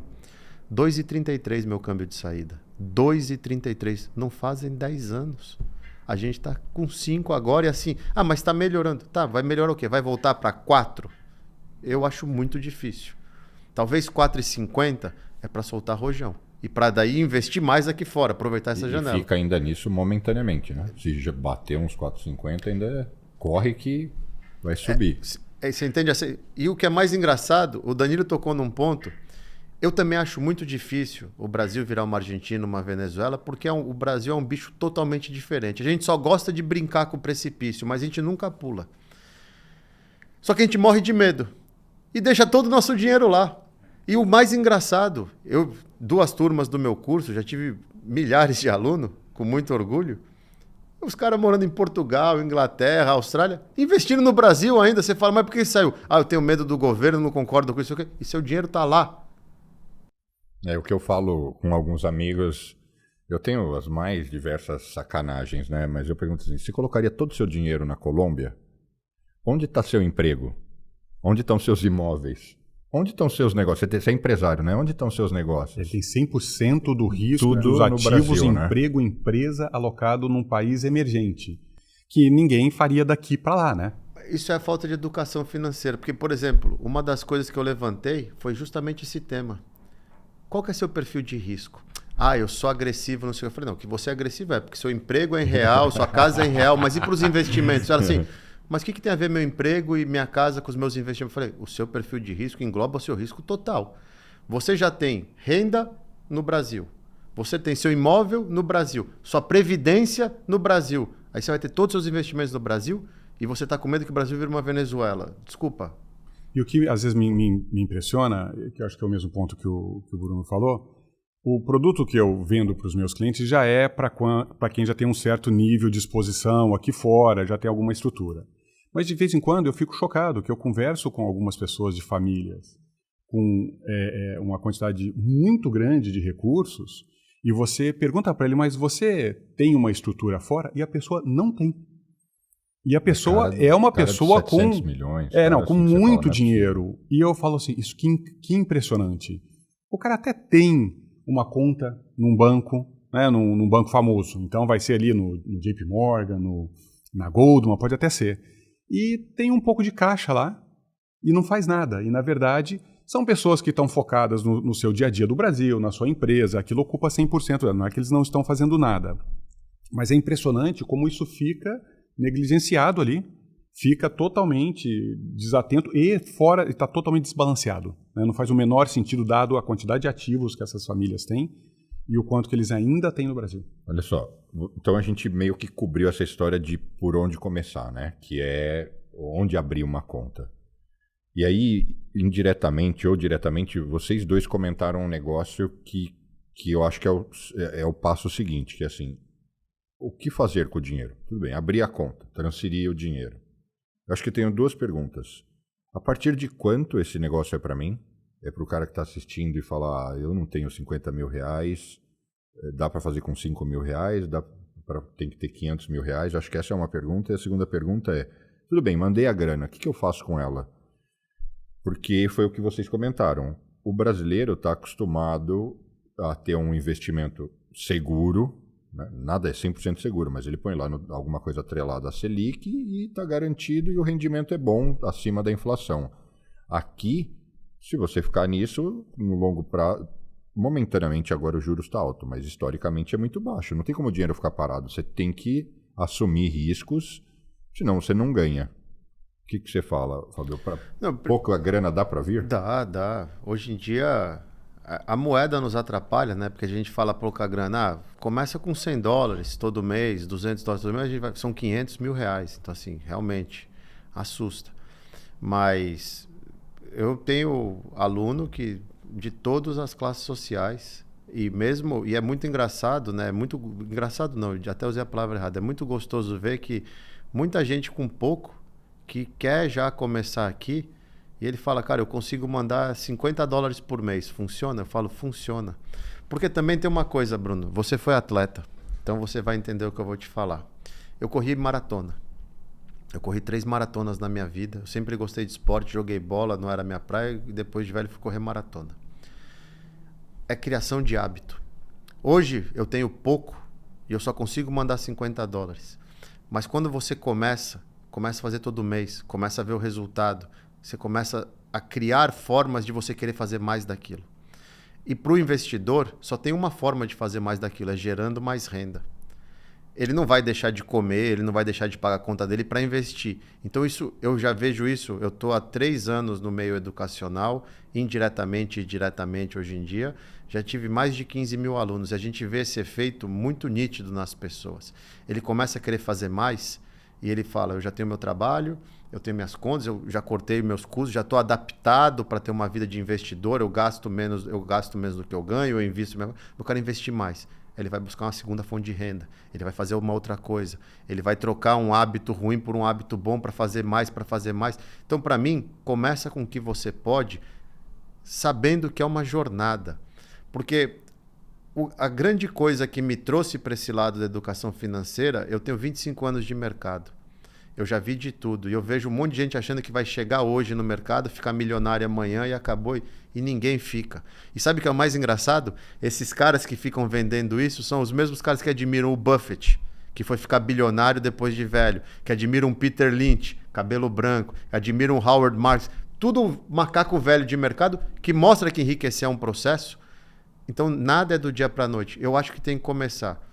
B: 2,33 meu câmbio de saída. 2,33. Não fazem 10 anos. A gente está com 5 agora e assim... Ah, mas está melhorando. Tá, vai melhorar o quê? Vai voltar para 4? Eu acho muito difícil. Talvez 4,50 é para soltar rojão. E para daí investir mais aqui fora, aproveitar essa janela.
A: E fica ainda nisso momentaneamente, né? Se já bater uns 4,50 ainda corre que vai subir.
B: Você entende? E o que é mais engraçado, o Danilo tocou num ponto... Eu também acho muito difícil o Brasil virar uma Argentina, uma Venezuela, porque o Brasil é um bicho totalmente diferente. A gente só gosta de brincar com o precipício, mas a gente nunca pula. Só que a gente morre de medo e deixa todo o nosso dinheiro lá. E o mais engraçado, 2 turmas do meu curso, já tive milhares de alunos, com muito orgulho, os caras morando em Portugal, Inglaterra, Austrália, investindo no Brasil ainda. Você fala, mas por que saiu? Ah, eu tenho medo do governo, não concordo com isso. E seu dinheiro está lá.
A: É o que eu falo com alguns amigos. Eu tenho as mais diversas sacanagens, né? Mas eu pergunto assim, você colocaria todo o seu dinheiro na Colômbia? Onde está seu emprego? Onde estão seus imóveis? Onde estão seus negócios? Você é empresário, né? Onde estão seus negócios?
C: Ele tem 100% do risco
A: Tudo
C: dos
A: no
C: ativos,
A: Brasil, né?
C: emprego, empresa alocado num país emergente, que ninguém faria daqui para lá, né?
B: Isso é a falta de educação financeira. Porque, por exemplo, uma das coisas que eu levantei foi justamente esse tema. Qual que é seu perfil de risco? Ah, eu sou agressivo, não sei o que. Eu falei, não, que você é agressivo é porque seu emprego é em real, sua casa é em real, mas e para os investimentos? Ela assim, mas o que tem a ver meu emprego e minha casa com os meus investimentos? Eu falei, o seu perfil de risco engloba o seu risco total. Você já tem renda no Brasil, você tem seu imóvel no Brasil, sua previdência no Brasil. Aí você vai ter todos os seus investimentos no Brasil e você está com medo que o Brasil vire uma Venezuela. Desculpa.
C: E o que às vezes me impressiona, que eu acho que é o mesmo ponto que o Bruno falou, o produto que eu vendo para os meus clientes já é para quem já tem um certo nível de exposição aqui fora, já tem alguma estrutura. Mas de vez em quando eu fico chocado que eu converso com algumas pessoas de famílias com uma quantidade muito grande de recursos e você pergunta para ele, mas você tem uma estrutura fora? E a pessoa não tem. E a pessoa é uma pessoa com
A: milhões,
C: com muito dinheiro. E eu falo assim, isso que impressionante. O cara até tem uma conta num banco, né, num banco famoso. Então vai ser ali no JP Morgan, na Goldman, pode até ser. E tem um pouco de caixa lá e não faz nada. E, na verdade, são pessoas que estão focadas no seu dia a dia do Brasil, na sua empresa. Aquilo ocupa 100%. Não é que eles não estão fazendo nada. Mas é impressionante como isso fica negligenciado ali, fica totalmente desatento e está totalmente desbalanceado. Né? Não faz o menor sentido dado a quantidade de ativos que essas famílias têm e o quanto que eles ainda têm no Brasil.
A: Olha só, então a gente meio que cobriu essa história de por onde começar, né? Que é onde abrir uma conta. E aí, indiretamente ou diretamente, vocês dois comentaram um negócio que eu acho que é o passo seguinte, que é assim, o que fazer com o dinheiro? Tudo bem, abrir a conta, transferir o dinheiro. Eu acho que tenho duas perguntas. A partir de quanto esse negócio é para mim? É para o cara que está assistindo e falar, eu não tenho 50 mil reais, dá para fazer com 5 mil reais, tem que ter 500 mil reais? Acho que essa é uma pergunta. E a segunda pergunta é, tudo bem, mandei a grana, o que eu faço com ela? Porque foi o que vocês comentaram. O brasileiro está acostumado a ter um investimento seguro, né? Nada é 100% seguro, mas ele põe lá alguma coisa atrelada à Selic e está garantido e o rendimento é bom acima da inflação. Aqui, se você ficar nisso, no longo prazo, momentaneamente agora o juros está alto, mas historicamente é muito baixo. Não tem como o dinheiro ficar parado. Você tem que assumir riscos, senão você não ganha. O que você fala, Fábio? Pouco a grana dá para vir?
B: Dá. Hoje em dia, a moeda nos atrapalha, né? Porque a gente fala pouca grana. Começa com $100 todo mês, $200 todo mês, são 500 mil reais. Então, assim, realmente assusta. Mas eu tenho aluno de todas as classes sociais e é muito engraçado, né? Muito engraçado não, até usei a palavra errada. É muito gostoso ver que muita gente com pouco que quer já começar aqui e ele fala, cara, eu consigo mandar $50 por mês, funciona? Eu falo, funciona. Porque também tem uma coisa, Bruno, você foi atleta, então você vai entender o que eu vou te falar. Eu corri maratona. Eu corri 3 maratonas na minha vida. Eu sempre gostei de esporte, joguei bola, não era minha praia, e depois de velho fui correr maratona. É criação de hábito. Hoje eu tenho pouco e eu só consigo mandar $50. Mas quando você começa a fazer todo mês, começa a ver o resultado, você começa a criar formas de você querer fazer mais daquilo. E para o investidor, só tem uma forma de fazer mais daquilo, é gerando mais renda. Ele não vai deixar de comer, ele não vai deixar de pagar a conta dele para investir. Então eu já vejo isso, eu estou há 3 anos no meio educacional, indiretamente e diretamente hoje em dia, já tive mais de 15 mil alunos e a gente vê esse efeito muito nítido nas pessoas. Ele começa a querer fazer mais e ele fala, eu já tenho meu trabalho, eu tenho minhas contas, eu já cortei meus custos, já estou adaptado para ter uma vida de investidor, eu gasto menos do que eu ganho, eu invisto menos, eu quero investir mais. Ele vai buscar uma segunda fonte de renda, ele vai fazer uma outra coisa, ele vai trocar um hábito ruim por um hábito bom para fazer mais. Então, para mim, começa com o que você pode, sabendo que é uma jornada. Porque a grande coisa que me trouxe para esse lado da educação financeira, eu tenho 25 anos de mercado. Eu já vi de tudo. E eu vejo um monte de gente achando que vai chegar hoje no mercado, ficar milionário amanhã e acabou. E ninguém fica. E sabe o que é o mais engraçado? Esses caras que ficam vendendo isso são os mesmos caras que admiram o Buffett, que foi ficar bilionário depois de velho, que admiram um Peter Lynch, cabelo branco, que admiram um Howard Marks. Tudo macaco velho de mercado que mostra que enriquecer é um processo. Então, nada é do dia para a noite. Eu acho que tem que começar.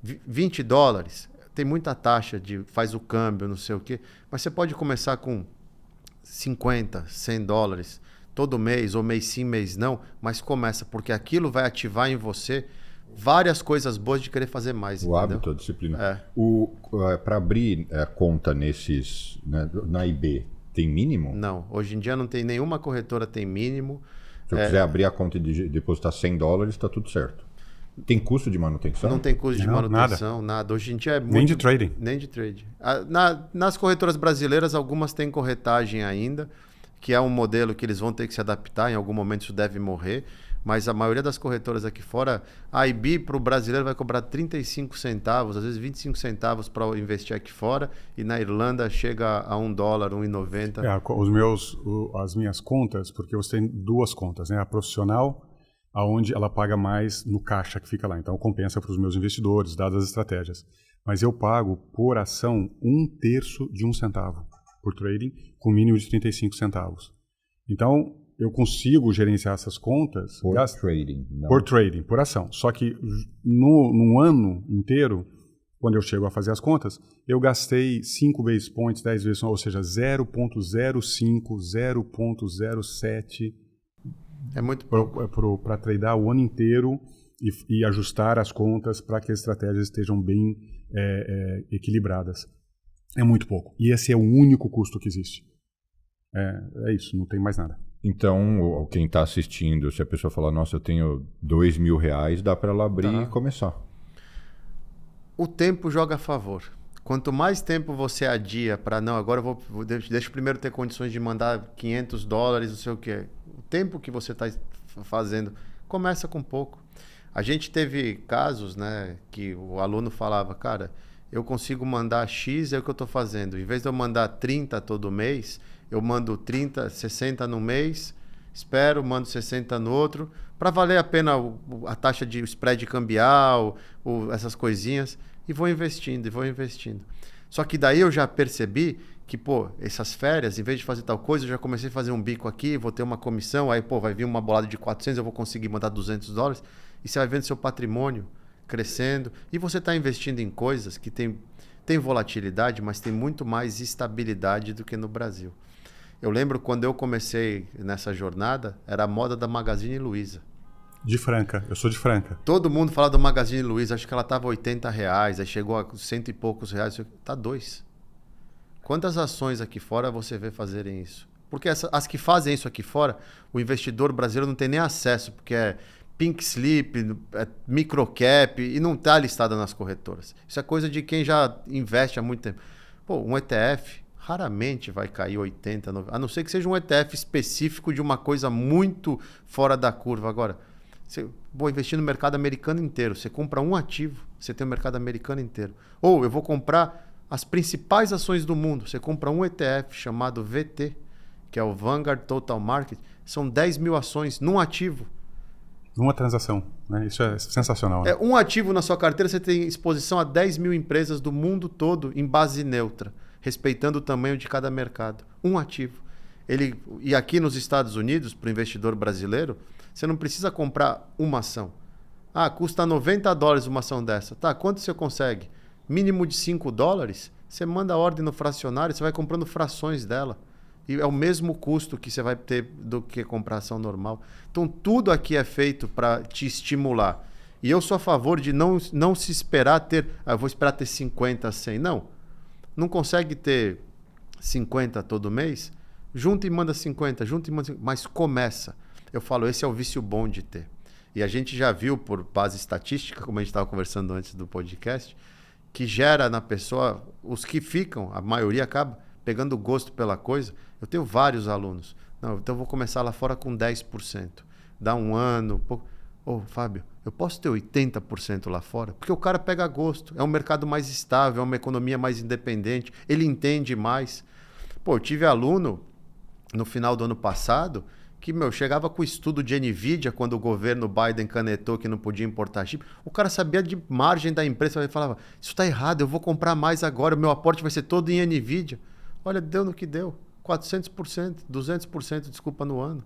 B: $20... Tem muita taxa faz o câmbio, não sei o quê. Mas você pode começar com 50, $100 todo mês, ou mês sim, mês não. Mas começa, porque aquilo vai ativar em você várias coisas boas de querer fazer mais.
A: O hábito, a disciplina. Para abrir conta nesses, né, na IB, Tem mínimo?
B: Não. Hoje em dia não tem nenhuma corretora tem mínimo.
A: Se eu quiser abrir a conta e depositar $100, está tudo certo. Tem custo de manutenção?
B: Não tem custo de manutenção, nada. Hoje em dia é muito...
C: Nem de trading.
B: Nem de trading. Nas corretoras brasileiras, algumas têm corretagem ainda, que é um modelo que eles vão ter que se adaptar, em algum momento isso deve morrer, mas a maioria das corretoras aqui fora, a IB para o brasileiro vai cobrar 35 centavos, às vezes 25 centavos para investir aqui fora, e na Irlanda chega a $1, $1,90.
C: As minhas contas, porque você tem duas contas, né? A profissional, aonde ela paga mais no caixa que fica lá, então compensa para os meus investidores, dadas as estratégias. Mas eu pago por ação 1/3 de um centavo por trading, com mínimo de 35 centavos. Então, eu consigo gerenciar essas contas
A: por trading, não.
C: Por trading, por ação. Só que num ano inteiro, quando eu chego a fazer as contas, eu gastei 5 basis points, 10 vezes, ou seja, 0,05, 0,07
B: é muito
C: para tradear o ano inteiro e ajustar as contas para que as estratégias estejam bem equilibradas. É muito pouco. E esse é o único custo que existe. É isso, não tem mais nada.
A: Então, quem está assistindo, se a pessoa falar, nossa, eu tenho R$2.000, dá para ela abrir e começar.
B: O tempo joga a favor. Quanto mais tempo você adia para, não, agora deixa eu primeiro ter condições de mandar $500, não sei o quê. O tempo que você está fazendo, começa com pouco. A gente teve casos, né, que o aluno falava, cara, eu consigo mandar X, é o que eu estou fazendo. Em vez de eu mandar 30 todo mês, eu mando 30, 60 no mês, espero, mando 60 no outro, para valer a pena a taxa de spread cambial, essas coisinhas, e vou investindo, Só que daí eu já percebi que, essas férias, em vez de fazer tal coisa, eu já comecei a fazer um bico aqui, vou ter uma comissão, aí, vai vir uma bolada de 400, eu vou conseguir mandar $200, e você vai vendo seu patrimônio crescendo, e você está investindo em coisas que tem volatilidade, mas tem muito mais estabilidade do que no Brasil. Eu lembro quando eu comecei nessa jornada, era a moda da Magazine Luiza.
C: De Franca, eu sou de Franca.
B: Todo mundo fala da Magazine Luiza, acho que ela estava R$80, aí chegou a 100 e poucos reais, tá 2. Quantas ações aqui fora você vê fazerem isso? Porque as que fazem isso aqui fora, o investidor brasileiro não tem nem acesso, porque é Pink Slip, é microcap e não está listada nas corretoras. Isso é coisa de quem já investe há muito tempo. Um ETF raramente vai cair 80, 90, a não ser que seja um ETF específico de uma coisa muito fora da curva. Agora, vou investir no mercado americano inteiro. Você compra um ativo, você tem o mercado americano inteiro. Ou eu vou comprar as principais ações do mundo. Você compra um ETF chamado VT, que é o Vanguard Total Market. São 10 mil ações num ativo.
C: Numa transação, né? Isso é sensacional. Né?
B: Um ativo na sua carteira, você tem exposição a 10 mil empresas do mundo todo em base neutra, respeitando o tamanho de cada mercado. Um ativo. E aqui nos Estados Unidos, para o investidor brasileiro, você não precisa comprar uma ação. Custa $90 uma ação dessa. Tá, quanto você consegue? Mínimo de $5, você manda a ordem no fracionário, você vai comprando frações dela. E é o mesmo custo que você vai ter do que comprar ação normal. Então, tudo aqui é feito para te estimular. E eu sou a favor de não se esperar ter... eu vou esperar ter 50, 100. Não consegue ter 50 todo mês? Junta e manda 50, mas começa. Eu falo, esse é o vício bom de ter. E a gente já viu, por base estatística, como a gente estava conversando antes do podcast, que gera na pessoa, os que ficam, a maioria acaba pegando gosto pela coisa. Eu tenho vários alunos. Então eu vou começar lá fora com 10%. Dá um ano. Fábio, eu posso ter 80% lá fora? Porque o cara pega gosto. É um mercado mais estável, é uma economia mais independente. Ele entende mais. Eu tive aluno no final do ano passado que, chegava com o estudo de NVIDIA quando o governo Biden canetou que não podia importar chip. O cara sabia de margem da empresa. Ele falava, isso está errado, eu vou comprar mais agora, o meu aporte vai ser todo em NVIDIA. Olha, deu no que deu. 400%, 200%, desculpa, no ano.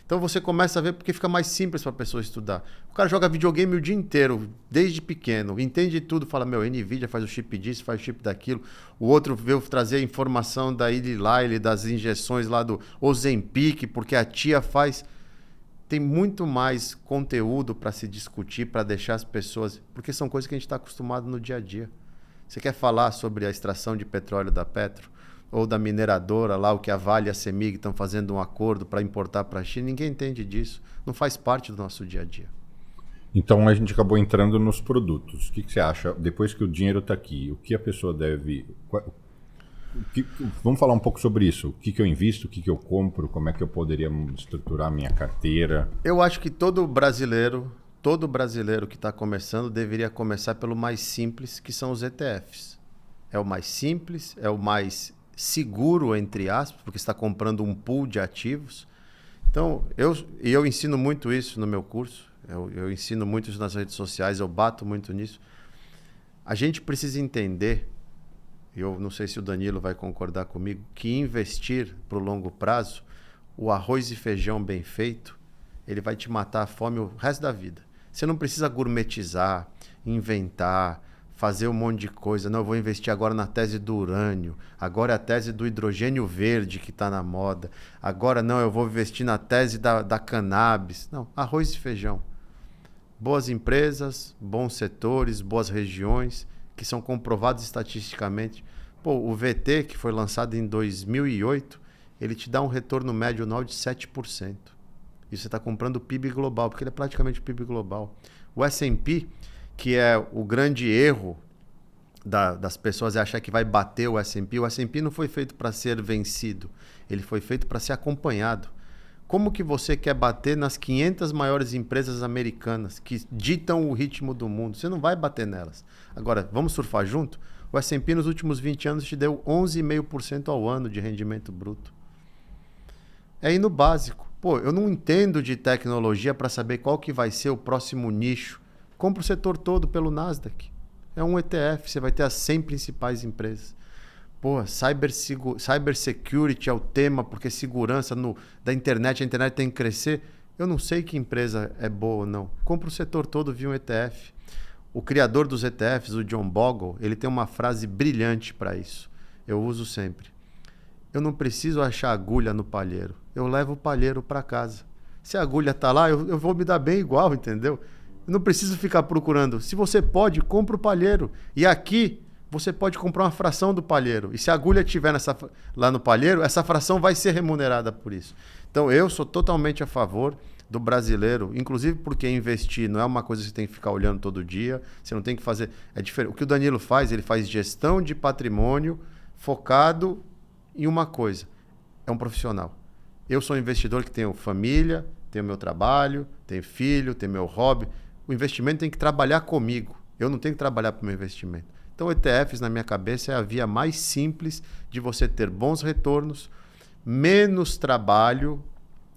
B: Então você começa a ver porque fica mais simples para a pessoa estudar. O cara joga videogame o dia inteiro, desde pequeno, entende tudo, fala, NVIDIA faz o chip disso, faz o chip daquilo. O outro veio trazer a informação da Eli Lilly, das injeções lá do Ozempic, porque a tia faz. Tem muito mais conteúdo para se discutir, para deixar as pessoas... Porque são coisas que a gente está acostumado no dia a dia. Você quer falar sobre a extração de petróleo da Petro? ou da mineradora lá, o que a Vale e a CEMIG estão fazendo um acordo para importar para a China, ninguém entende disso. Não faz parte do nosso dia a dia.
A: Então a gente acabou entrando nos produtos. O que você acha? Depois que o dinheiro está aqui, o que a pessoa deve... Vamos falar um pouco sobre isso. O que eu invisto, o que eu compro, como é que eu poderia estruturar a minha carteira?
B: Eu acho que todo brasileiro que está começando deveria começar pelo mais simples, que são os ETFs. É o mais simples, é o mais seguro, entre aspas, porque está comprando um pool de ativos. Então, eu ensino muito isso no meu curso, eu ensino muito isso nas redes sociais, eu bato muito nisso. A gente precisa entender, eu não sei se o Danilo vai concordar comigo, que investir para o longo prazo, o arroz e feijão bem feito, ele vai te matar a fome o resto da vida. Você não precisa gourmetizar, inventar, fazer um monte de coisa. Não, eu vou investir agora na tese do urânio, agora é a tese do hidrogênio verde que está na moda, agora não, eu vou investir na tese da cannabis. Não, arroz e feijão. Boas empresas, bons setores, boas regiões, que são comprovados estatisticamente. Pô, o VT, que foi lançado em 2008, ele te dá um retorno médio anual de 7%. E você está comprando o PIB global, porque ele é praticamente o PIB global. O S&P, que é o grande erro das pessoas, é achar que vai bater o S&P. O S&P não foi feito para ser vencido, ele foi feito para ser acompanhado. Como que você quer bater nas 500 maiores empresas americanas que ditam o ritmo do mundo? Você não vai bater nelas. Agora, vamos surfar junto? O S&P nos últimos 20 anos te deu 11,5% ao ano de rendimento bruto. É ir no básico. Pô, eu não entendo de tecnologia para saber qual que vai ser o próximo nicho. Compra o setor todo pelo Nasdaq. É um ETF, você vai ter as 100 principais empresas. Pô, cybersecurity é o tema, porque segurança da internet, a internet tem que crescer. Eu não sei que empresa é boa ou não. Compra o setor todo via um ETF. O criador dos ETFs, o John Bogle, ele tem uma frase brilhante para isso. Eu uso sempre. Eu não preciso achar agulha no palheiro. Eu levo o palheiro para casa. Se a agulha está lá, eu vou me dar bem igual, entendeu? Eu não preciso ficar procurando. Se você pode, compra o palheiro. E aqui, você pode comprar uma fração do palheiro. E se a agulha estiver lá no palheiro, essa fração vai ser remunerada por isso. Então, eu sou totalmente a favor do brasileiro, inclusive porque investir não é uma coisa que você tem que ficar olhando todo dia. Você não tem que fazer... É diferente. O que o Danilo faz, ele faz gestão de patrimônio focado em uma coisa. É um profissional. Eu sou um investidor que tenho família, tenho meu trabalho, tenho filho, tenho meu hobby. O investimento tem que trabalhar comigo. Eu não tenho que trabalhar para o meu investimento. Então, ETFs, na minha cabeça, é a via mais simples de você ter bons retornos, menos trabalho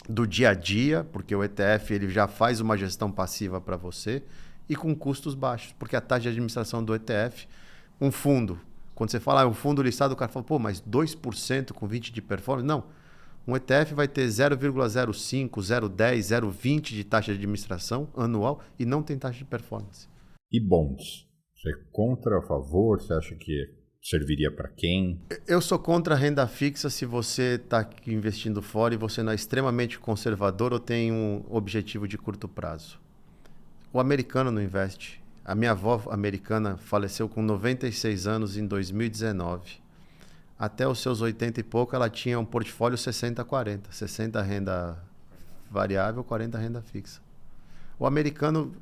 B: do dia a dia, porque o ETF ele já faz uma gestão passiva para você, e com custos baixos, porque a taxa de administração do ETF, um fundo, quando você fala um fundo listado, o cara fala, pô, mas 2% com 20% de performance? Não. Um ETF vai ter 0,05, 0,10, 0,20 de taxa de administração anual e não tem taxa de performance.
A: E bons? Você é contra ou a favor? Você acha que serviria para quem?
B: Eu sou contra a renda fixa se você está investindo fora e você não é extremamente conservador ou tem um objetivo de curto prazo. O americano não investe. A minha avó americana faleceu com 96 anos em 2019. Até os seus 80 e pouco, ela tinha um portfólio 60-40. 60 renda variável, 40 renda fixa. O americano,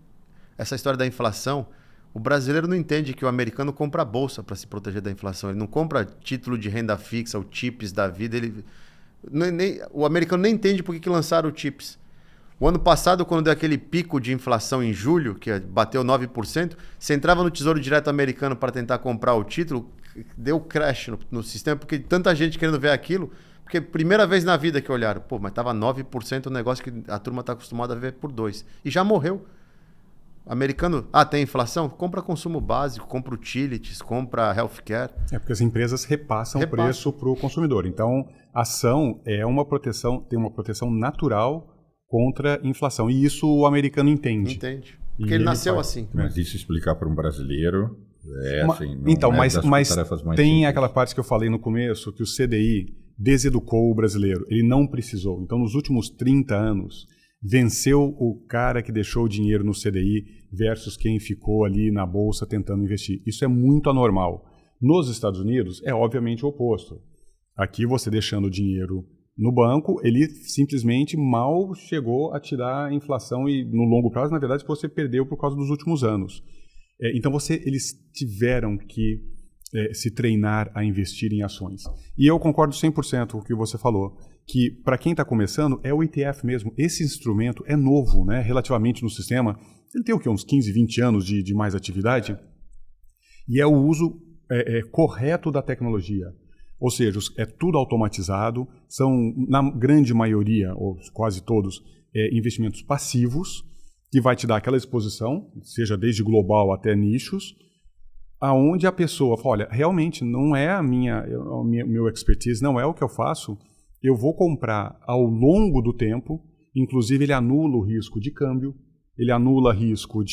B: essa história da inflação, o brasileiro não entende que o americano compra a bolsa para se proteger da inflação. Ele não compra título de renda fixa, o TIPS da vida. O americano nem entende por que lançaram o TIPS. O ano passado, quando deu aquele pico de inflação em julho, que bateu 9%, você entrava no Tesouro Direto americano para tentar comprar o título, deu crash no sistema, porque tanta gente querendo ver aquilo, porque primeira vez na vida que olharam, pô, mas estava 9% o negócio que a turma está acostumada a ver por 2%. E já morreu. Americano, tem inflação? Compra consumo básico, compra utilities, compra healthcare.
C: É porque as empresas repassam o preço para o consumidor. Então, a ação é uma proteção, tem uma proteção natural contra inflação. E isso o americano entende.
B: Entende. Porque ele nasceu assim.
A: Mas isso explicar para um brasileiro assim, não
C: então,
A: é
C: mas tem
A: simples.
C: aquela parte que eu falei no começo, que o CDI deseducou o brasileiro. Ele não precisou. Então, nos últimos 30 anos, venceu o cara que deixou o dinheiro no CDI versus quem ficou ali na bolsa tentando investir. Isso é muito anormal. Nos Estados Unidos, é obviamente o oposto. Aqui você deixando o dinheiro no banco, ele simplesmente mal chegou a te dar inflação e no longo prazo, na verdade, você perdeu por causa dos últimos anos. Então eles tiveram que se treinar a investir em ações. E eu concordo 100% com o que você falou, que para quem está começando é o ETF mesmo. Esse instrumento é novo, né, relativamente no sistema. Ele tem o quê? Uns 15, 20 anos de mais atividade? E é o uso correto da tecnologia. Ou seja, é tudo automatizado, são, na grande maioria, ou quase todos, investimentos passivos, que vai te dar aquela exposição, seja desde global até nichos, aonde a pessoa fala, olha, realmente não é meu expertise, não é o que eu faço, eu vou comprar ao longo do tempo, inclusive ele anula o risco de câmbio, ele anula risco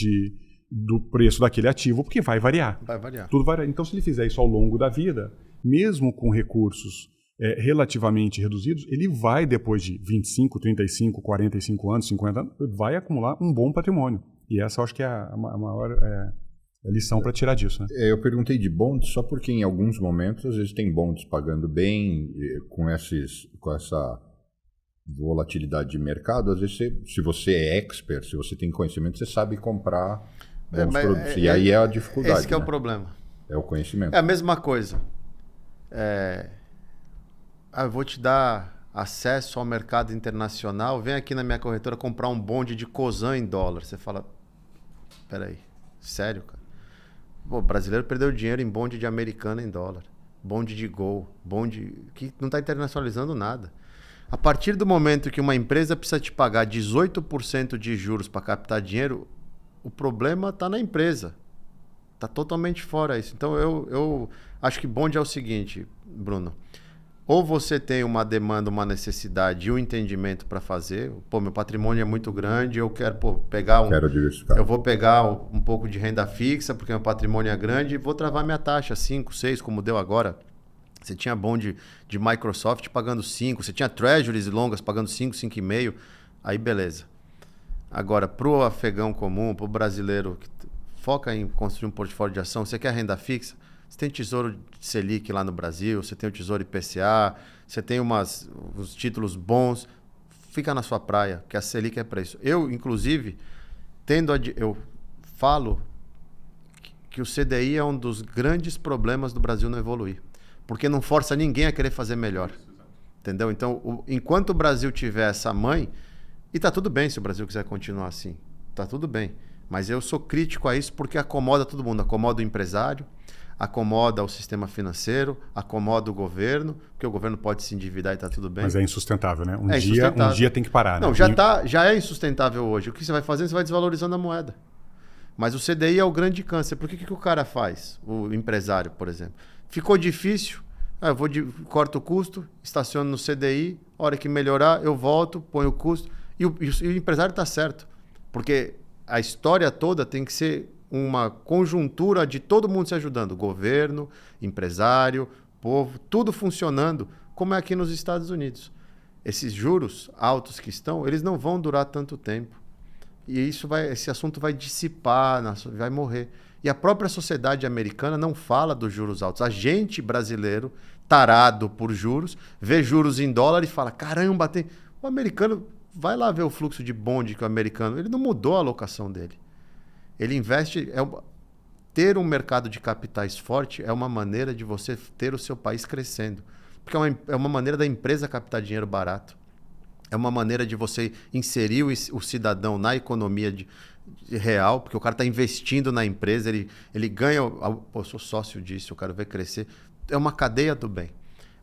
C: do preço daquele ativo, porque vai variar.
B: Vai variar.
C: Tudo vai variar. Então, se ele fizer isso ao longo da vida, mesmo com recursos relativamente reduzidos, ele vai, depois de 25, 35, 45 anos, 50 anos, vai acumular um bom patrimônio. E essa eu acho que é a maior lição para tirar disso. Né?
A: Eu perguntei de bonds só porque em alguns momentos, às vezes tem bonds pagando bem, com essa volatilidade de mercado, às vezes se você é expert, se você tem conhecimento, você sabe comprar bons produtos. E aí é a dificuldade.
B: Esse que é o problema.
A: É o conhecimento.
B: É a mesma coisa. Eu vou te dar acesso ao mercado internacional, vem aqui na minha corretora comprar um bonde de Cosan em dólar. Você fala, peraí, sério, cara? Pô, o brasileiro perdeu dinheiro em bonde de Americana em dólar. Bonde de Gol, bonde que não está internacionalizando nada. A partir do momento que uma empresa precisa te pagar 18% de juros para captar dinheiro, o problema está na empresa. Está totalmente fora isso. Então, eu acho que bonde é o seguinte, Bruno. Ou você tem uma demanda, uma necessidade e um entendimento para fazer. Pô, meu patrimônio é muito grande, eu quero pegar
A: Quero diversificar.
B: Eu vou pegar um pouco de renda fixa, porque meu patrimônio é grande, e vou travar minha taxa 5, 6, como deu agora. Você tinha bonde de Microsoft pagando 5, você tinha treasuries longas pagando 5, 5,5, aí beleza. Agora, para o afegão comum, para o brasileiro que foca em construir um portfólio de ação, você quer renda fixa? Você tem Tesouro Selic lá no Brasil, você tem o Tesouro IPCA, você tem uns títulos bons, fica na sua praia, que a Selic é para isso. Eu, inclusive, eu falo que o CDI é um dos grandes problemas do Brasil não evoluir. Porque não força ninguém a querer fazer melhor. Entendeu? Então, enquanto o Brasil tiver essa mãe, e tá tudo bem se o Brasil quiser continuar assim, tá tudo bem. Mas eu sou crítico a isso porque acomoda todo mundo, acomoda o empresário, acomoda o sistema financeiro, acomoda o governo, porque o governo pode se endividar e tá tudo bem.
C: Mas é insustentável, né? Um
B: insustentável.
C: dia tem que parar.
B: Não,
C: né?
B: já é insustentável hoje. O que você vai fazer? Você vai desvalorizando a moeda. Mas o CDI é o grande câncer. Por que o cara faz? O empresário, por exemplo. Ficou difícil, eu corto o custo, estaciono no CDI, hora que melhorar, eu volto, ponho o custo. E o empresário está certo. Porque a história toda tem que ser uma conjuntura de todo mundo se ajudando. Governo, empresário, povo, tudo funcionando, como é aqui nos Estados Unidos. Esses juros altos que estão, eles não vão durar tanto tempo. E esse assunto vai dissipar, vai morrer. E a própria sociedade americana não fala dos juros altos. A gente brasileiro, tarado por juros, vê juros em dólar e fala, caramba, o americano, vai lá ver o fluxo de bonde que o americano, ele não mudou a alocação dele. Ele investe, ter um mercado de capitais forte é uma maneira de você ter o seu país crescendo. Porque é uma maneira da empresa captar dinheiro barato. É uma maneira de você inserir o cidadão na economia real, porque o cara está investindo na empresa, ele ganha... eu sou sócio disso, eu quero ver crescer. É uma cadeia do bem.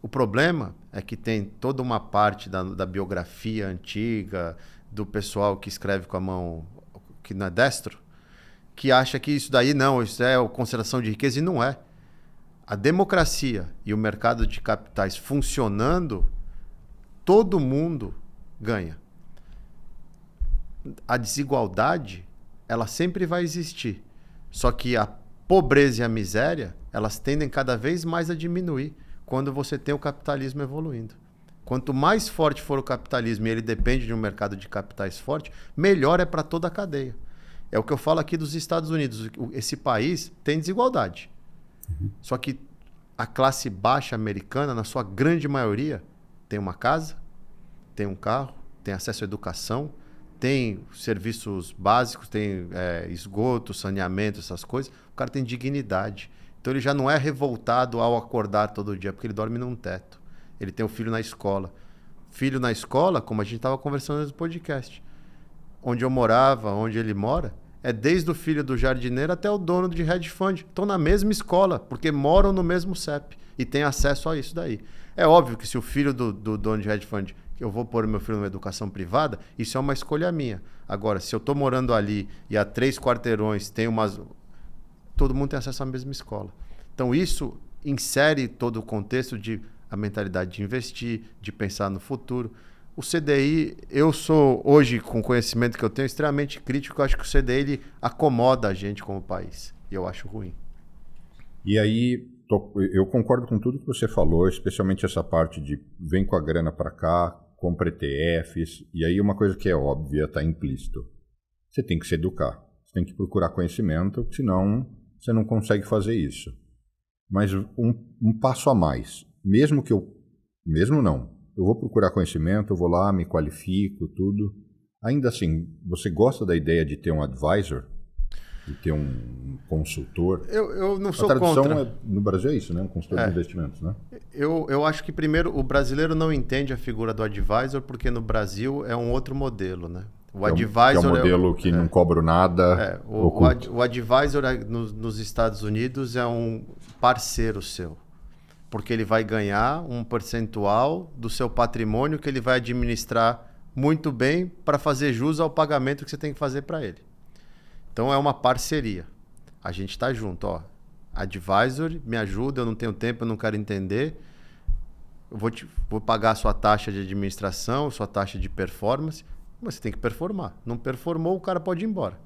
B: O problema é que tem toda uma parte da biografia antiga, do pessoal que escreve com a mão que não é destro, que acha que isso daí isso é concentração de riqueza, e não é. A democracia e o mercado de capitais funcionando, todo mundo ganha. A desigualdade, ela sempre vai existir. Só que a pobreza e a miséria, elas tendem cada vez mais a diminuir quando você tem o capitalismo evoluindo. Quanto mais forte for o capitalismo e ele depende de um mercado de capitais forte, melhor é para toda a cadeia. É o que eu falo aqui dos Estados Unidos. Esse país tem desigualdade. Só que a classe baixa americana, na sua grande maioria, tem uma casa, tem um carro, tem acesso à educação, tem serviços básicos, tem esgoto, saneamento, essas coisas. O cara tem dignidade. Então ele já não é revoltado ao acordar todo dia, porque ele dorme num teto. Ele tem um filho na escola. Filho na escola, como a gente estava conversando no podcast. Onde eu morava, onde ele mora, é desde o filho do jardineiro até o dono de hedge fund. Estão na mesma escola, porque moram no mesmo CEP e têm acesso a isso daí. É óbvio que se o filho do dono de hedge fund, eu vou pôr meu filho numa educação privada, isso é uma escolha minha. Agora, se eu estou morando ali e a 3 quarteirões tem umas... Todo mundo tem acesso à mesma escola. Então isso insere todo o contexto de a mentalidade de investir, de pensar no futuro. O CDI, eu sou hoje, com o conhecimento que eu tenho, extremamente crítico. Eu acho que o CDI ele acomoda a gente como país. E eu acho ruim.
A: E aí, eu concordo com tudo que você falou, especialmente essa parte de vem com a grana para cá, compra ETFs. E aí uma coisa que é óbvia, está implícito. Você tem que se educar. Você tem que procurar conhecimento, senão você não consegue fazer isso. Mas um passo a mais. Mesmo não. Eu vou procurar conhecimento, eu vou lá, me qualifico, tudo. Ainda assim, você gosta da ideia de ter um advisor? De ter um consultor?
B: Eu não sou
A: contra. A tradução
B: contra.
A: No Brasil é isso, né? Um consultor de investimentos, né?
B: Eu acho que, primeiro, o brasileiro não entende a figura do advisor, porque no Brasil é um outro modelo, né? O advisor
A: que é um modelo que não cobra nada.
B: O advisor nos Estados Unidos é um parceiro seu. Porque ele vai ganhar um percentual do seu patrimônio que ele vai administrar muito bem para fazer jus ao pagamento que você tem que fazer para ele. Então é uma parceria. A gente está junto. Ó. Advisor, me ajuda, eu não tenho tempo, eu não quero entender. Eu vou pagar a sua taxa de administração, sua taxa de performance, mas você tem que performar. Não performou, o cara pode ir embora.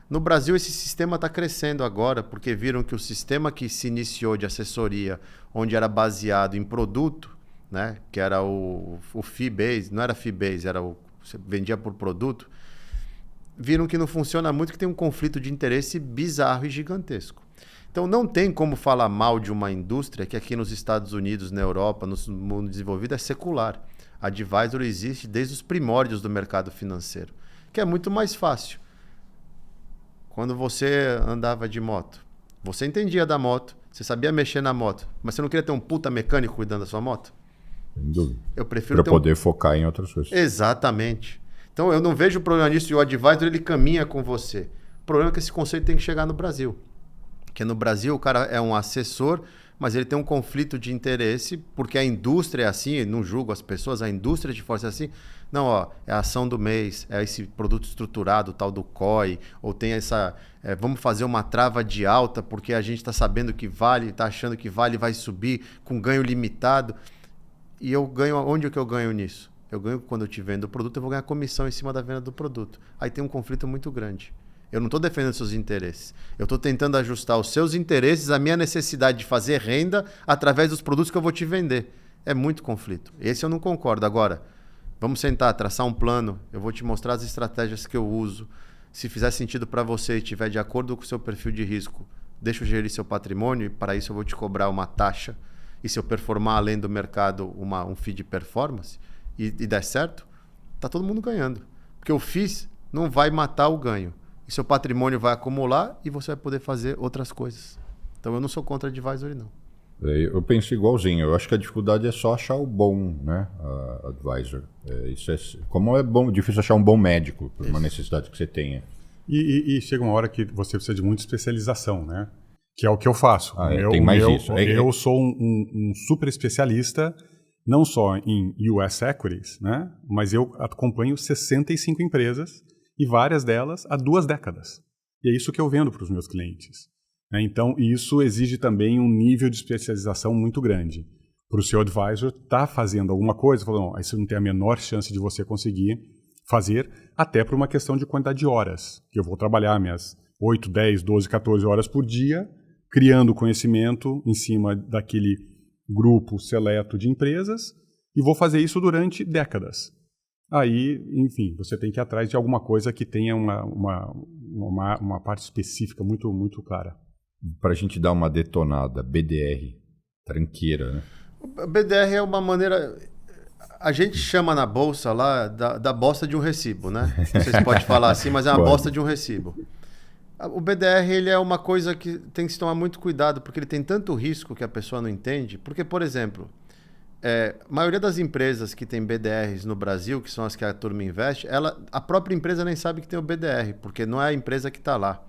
B: No Brasil, esse sistema está crescendo agora, porque viram que o sistema que se iniciou de assessoria, onde era baseado em produto, né, que era o fee-based, não era fee-based, você vendia por produto, viram que não funciona muito, que tem um conflito de interesse bizarro e gigantesco. Então, não tem como falar mal de uma indústria que aqui nos Estados Unidos, na Europa, no mundo desenvolvido, é secular. A Advisor existe desde os primórdios do mercado financeiro, que é muito mais fácil. Quando você andava de moto, você entendia da moto, você sabia mexer na moto, mas você não queria ter um puta mecânico cuidando da sua moto?
A: Sem dúvida.
B: Eu prefiro
A: para poder focar em outras coisas.
B: Exatamente. Então eu não vejo problema nisso e o advisor ele caminha com você. O problema é que esse conceito tem que chegar no Brasil. Porque no Brasil o cara é um assessor, mas ele tem um conflito de interesse, porque a indústria é assim, não julgo as pessoas, a indústria de força é assim. Não, ó, é a ação do mês, é esse produto estruturado, tal do COI, ou tem essa... vamos fazer uma trava de alta, porque a gente está sabendo que vale, está achando que vale, vai subir com ganho limitado. E eu ganho... Onde é que eu ganho nisso? Eu ganho quando eu te vendo o produto, eu vou ganhar comissão em cima da venda do produto. Aí tem um conflito muito grande. Eu não estou defendendo seus interesses. Eu estou tentando ajustar os seus interesses à minha necessidade de fazer renda através dos produtos que eu vou te vender. É muito conflito. Esse eu não concordo. Agora, vamos sentar, traçar um plano. Eu vou te mostrar as estratégias que eu uso. Se fizer sentido para você e estiver de acordo com o seu perfil de risco, deixa eu gerir seu patrimônio e para isso eu vou te cobrar uma taxa. E se eu performar além do mercado um fee de performance e der certo, tá todo mundo ganhando. Porque o FII não vai matar o ganho. E seu patrimônio vai acumular e você vai poder fazer outras coisas. Então eu não sou contra advisory, não.
A: Eu penso igualzinho. Eu acho que a dificuldade é só achar o bom, né, advisor. Como é bom, difícil achar um bom médico por uma necessidade que você tenha.
C: E chega uma hora que você precisa de muita especialização, né? Que é o que eu faço.
A: Tem mais isso.
C: Eu sou um super especialista, não só em US Equities, né? Mas eu acompanho 65 empresas e várias delas há 2 décadas. E é isso que eu vendo para os meus clientes. Então, isso exige também um nível de especialização muito grande. Para o seu advisor estar fazendo alguma coisa, falando, isso não tem a menor chance de você conseguir fazer, até por uma questão de quantidade de horas, que eu vou trabalhar minhas 8, 10, 12, 14 horas por dia, criando conhecimento em cima daquele grupo seleto de empresas, e vou fazer isso durante décadas. Aí, enfim, você tem que ir atrás de alguma coisa que tenha uma parte específica muito, muito clara.
A: Para a gente dar uma detonada, BDR, Tranqueira, né?
B: O BDR é uma maneira... A gente chama na bolsa lá da bosta de um recibo, né? Não sei se pode falar assim, mas é uma bosta de um recibo. O BDR ele é uma coisa que tem que se tomar muito cuidado, porque ele tem tanto risco que a pessoa não entende. Porque, por exemplo, a maioria das empresas que tem BDRs no Brasil, que são as que a turma investe, a própria empresa nem sabe que tem o BDR, porque não é a empresa que está lá.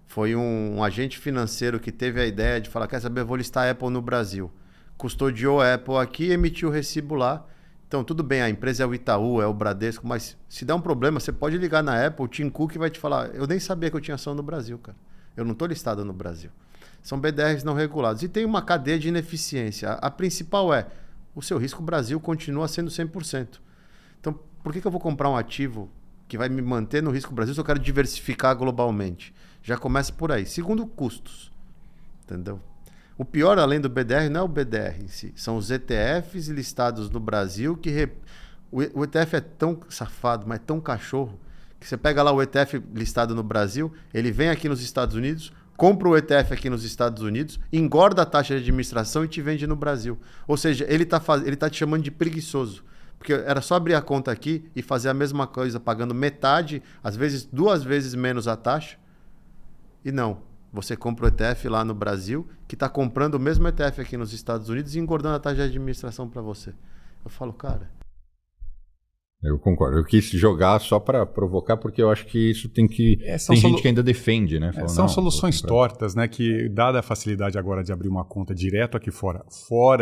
B: Foi um agente financeiro que teve a ideia de falar, quer saber, eu vou listar a Apple no Brasil. Custodiou a Apple aqui e emitiu o recibo lá. Então, tudo bem, a empresa é o Itaú, é o Bradesco, mas se der um problema, você pode ligar na Apple, o Tim Cook vai te falar, eu nem sabia que eu tinha ação no Brasil, cara. Eu não estou listado no Brasil. São BDRs não regulados. E tem uma cadeia de ineficiência. A principal é, o seu risco Brasil continua sendo 100%. Então, por que eu vou comprar um ativo que vai me manter no risco Brasil se eu quero diversificar globalmente? Já começa por aí. Segundo, custos. Entendeu? O pior, além do BDR, não é o BDR em si. São os ETFs listados no Brasil que... O ETF é tão safado, mas tão cachorro, que você pega lá o ETF listado no Brasil, ele vem aqui nos Estados Unidos, compra o ETF aqui nos Estados Unidos, engorda a taxa de administração e te vende no Brasil. Ou seja, ele tá te chamando de preguiçoso. Porque era só abrir a conta aqui e fazer a mesma coisa, pagando metade, às vezes 2 vezes menos a taxa. E não. Você compra o ETF lá no Brasil, que está comprando o mesmo ETF aqui nos Estados Unidos e engordando a taxa de administração para você. Eu falo, cara...
A: Eu concordo. Eu quis jogar só para provocar, porque eu acho que isso tem que... tem gente que ainda defende, né? Fala,
C: são soluções tortas, né? Que, dada a facilidade agora de abrir uma conta direto aqui fora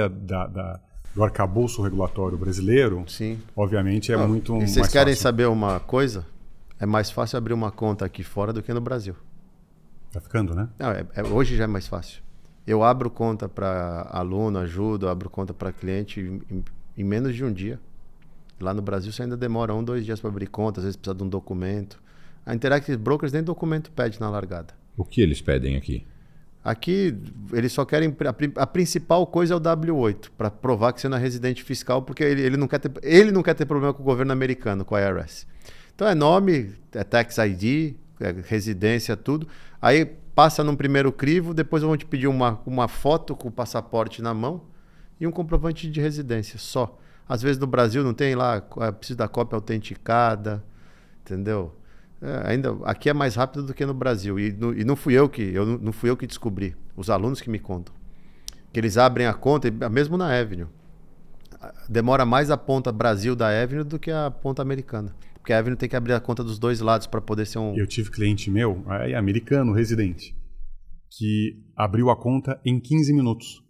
C: do arcabouço regulatório brasileiro,
B: sim,
C: obviamente muito mais fácil.
B: E vocês querem saber uma coisa? É mais fácil abrir uma conta aqui fora do que no Brasil.
C: Tá ficando, né?
B: Não, hoje já é mais fácil. Eu abro conta para aluno, ajudo, abro conta para cliente em menos de um dia. Lá no Brasil você ainda demora 1, 2 dias para abrir conta, às vezes precisa de um documento. A Interactive Brokers nem documento pede na largada.
A: O que eles pedem aqui?
B: Aqui eles só querem... A principal coisa é o W8, para provar que você não é residente fiscal, porque ele não quer ter problema com o governo americano, com a IRS. Então é nome, é Tax ID, é residência, tudo. Aí passa num primeiro crivo, depois vão te pedir uma foto com o passaporte na mão e um comprovante de residência, só. Às vezes no Brasil não tem lá, precisa da cópia autenticada, entendeu? Ainda aqui é mais rápido do que no Brasil. E não fui eu que descobri, os alunos que me contam. Que eles abrem a conta, mesmo na Avenue. Demora mais a ponta Brasil da Avenue do que a ponta americana. Porque a Avenue tem que abrir a conta dos dois lados para poder ser um...
C: Eu tive cliente meu, americano, residente, que abriu a conta em 15 minutos.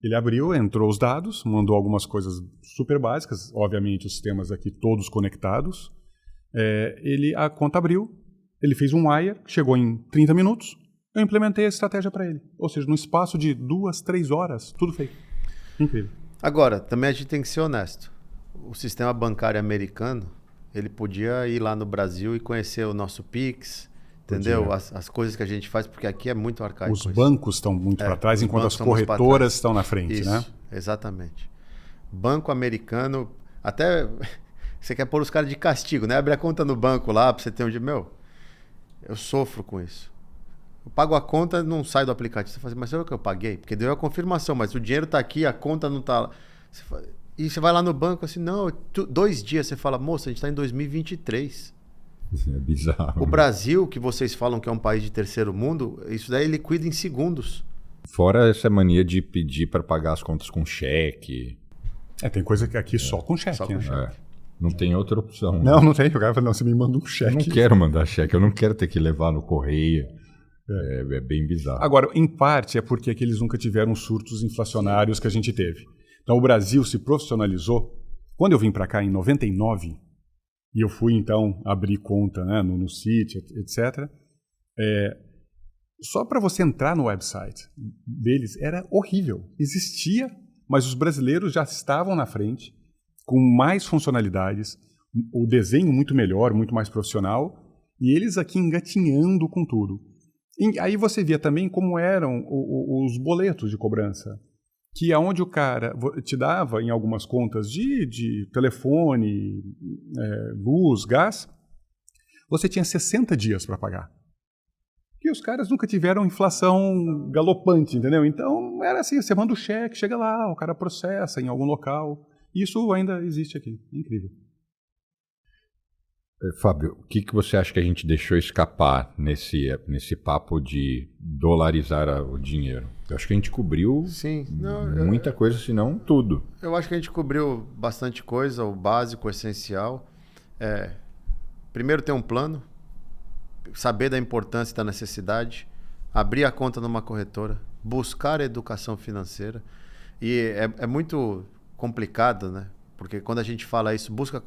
C: Ele abriu, entrou os dados, mandou algumas coisas super básicas, obviamente os sistemas aqui todos conectados. A conta abriu, ele fez um wire, chegou em 30 minutos, eu implementei a estratégia para ele. Ou seja, no espaço de 2, 3 horas, tudo feito. Incrível.
B: Agora, também a gente tem que ser honesto. O sistema bancário americano, ele podia ir lá no Brasil e conhecer o nosso Pix, entendeu? As coisas que a gente faz, porque aqui é muito arcaico.
C: Os bancos estão muito para trás, enquanto as corretoras estão na frente,
B: isso,
C: né?
B: Exatamente. Banco americano, até você quer pôr os caras de castigo, né? Abre a conta no banco lá para você ter um dia. Eu sofro com isso. Eu pago a conta, não sai do aplicativo. Você fala assim, mas será que eu paguei? Porque deu a confirmação, mas o dinheiro está aqui, a conta não está lá. E você vai lá no banco assim, não, 2 dias você fala, moça, a gente está em 2023.
A: É bizarro.
B: O Brasil, que vocês falam que é um país de terceiro mundo, isso daí liquida em segundos.
A: Fora essa mania de pedir para pagar as contas com cheque.
C: Tem coisa que aqui só com cheque, né?
A: Cheque. Não tem outra opção.
C: Não tem. O cara fala, não, você me manda um cheque.
A: Eu não quero mandar cheque, eu não quero ter que levar no correio. É bem bizarro.
C: Agora, em parte, é porque aqui eles nunca tiveram os surtos inflacionários que a gente teve. Então, o Brasil se profissionalizou. Quando eu vim para cá em 99, e eu fui, então, abrir conta, né, no Citi, etc., só para você entrar no website deles era horrível. Existia, mas os brasileiros já estavam na frente, com mais funcionalidades, o desenho muito melhor, muito mais profissional, e eles aqui engatinhando com tudo. E aí você via também como eram os boletos de cobrança, que aonde o cara te dava em algumas contas de telefone, luz, gás, você tinha 60 dias para pagar. Porque os caras nunca tiveram inflação galopante, entendeu? Então, era assim, você manda o cheque, chega lá, o cara processa em algum local. Isso ainda existe aqui. Incrível.
A: Fábio, o que você acha que a gente deixou escapar nesse papo de dolarizar o dinheiro? Eu acho que a gente cobriu
B: Sim,
A: muita coisa, se não tudo.
B: Eu acho que a gente cobriu bastante coisa, o básico, o essencial. Primeiro ter um plano, saber da importância e da necessidade, abrir a conta numa corretora, buscar educação financeira. E é muito complicado, né? Porque quando a gente fala isso, busca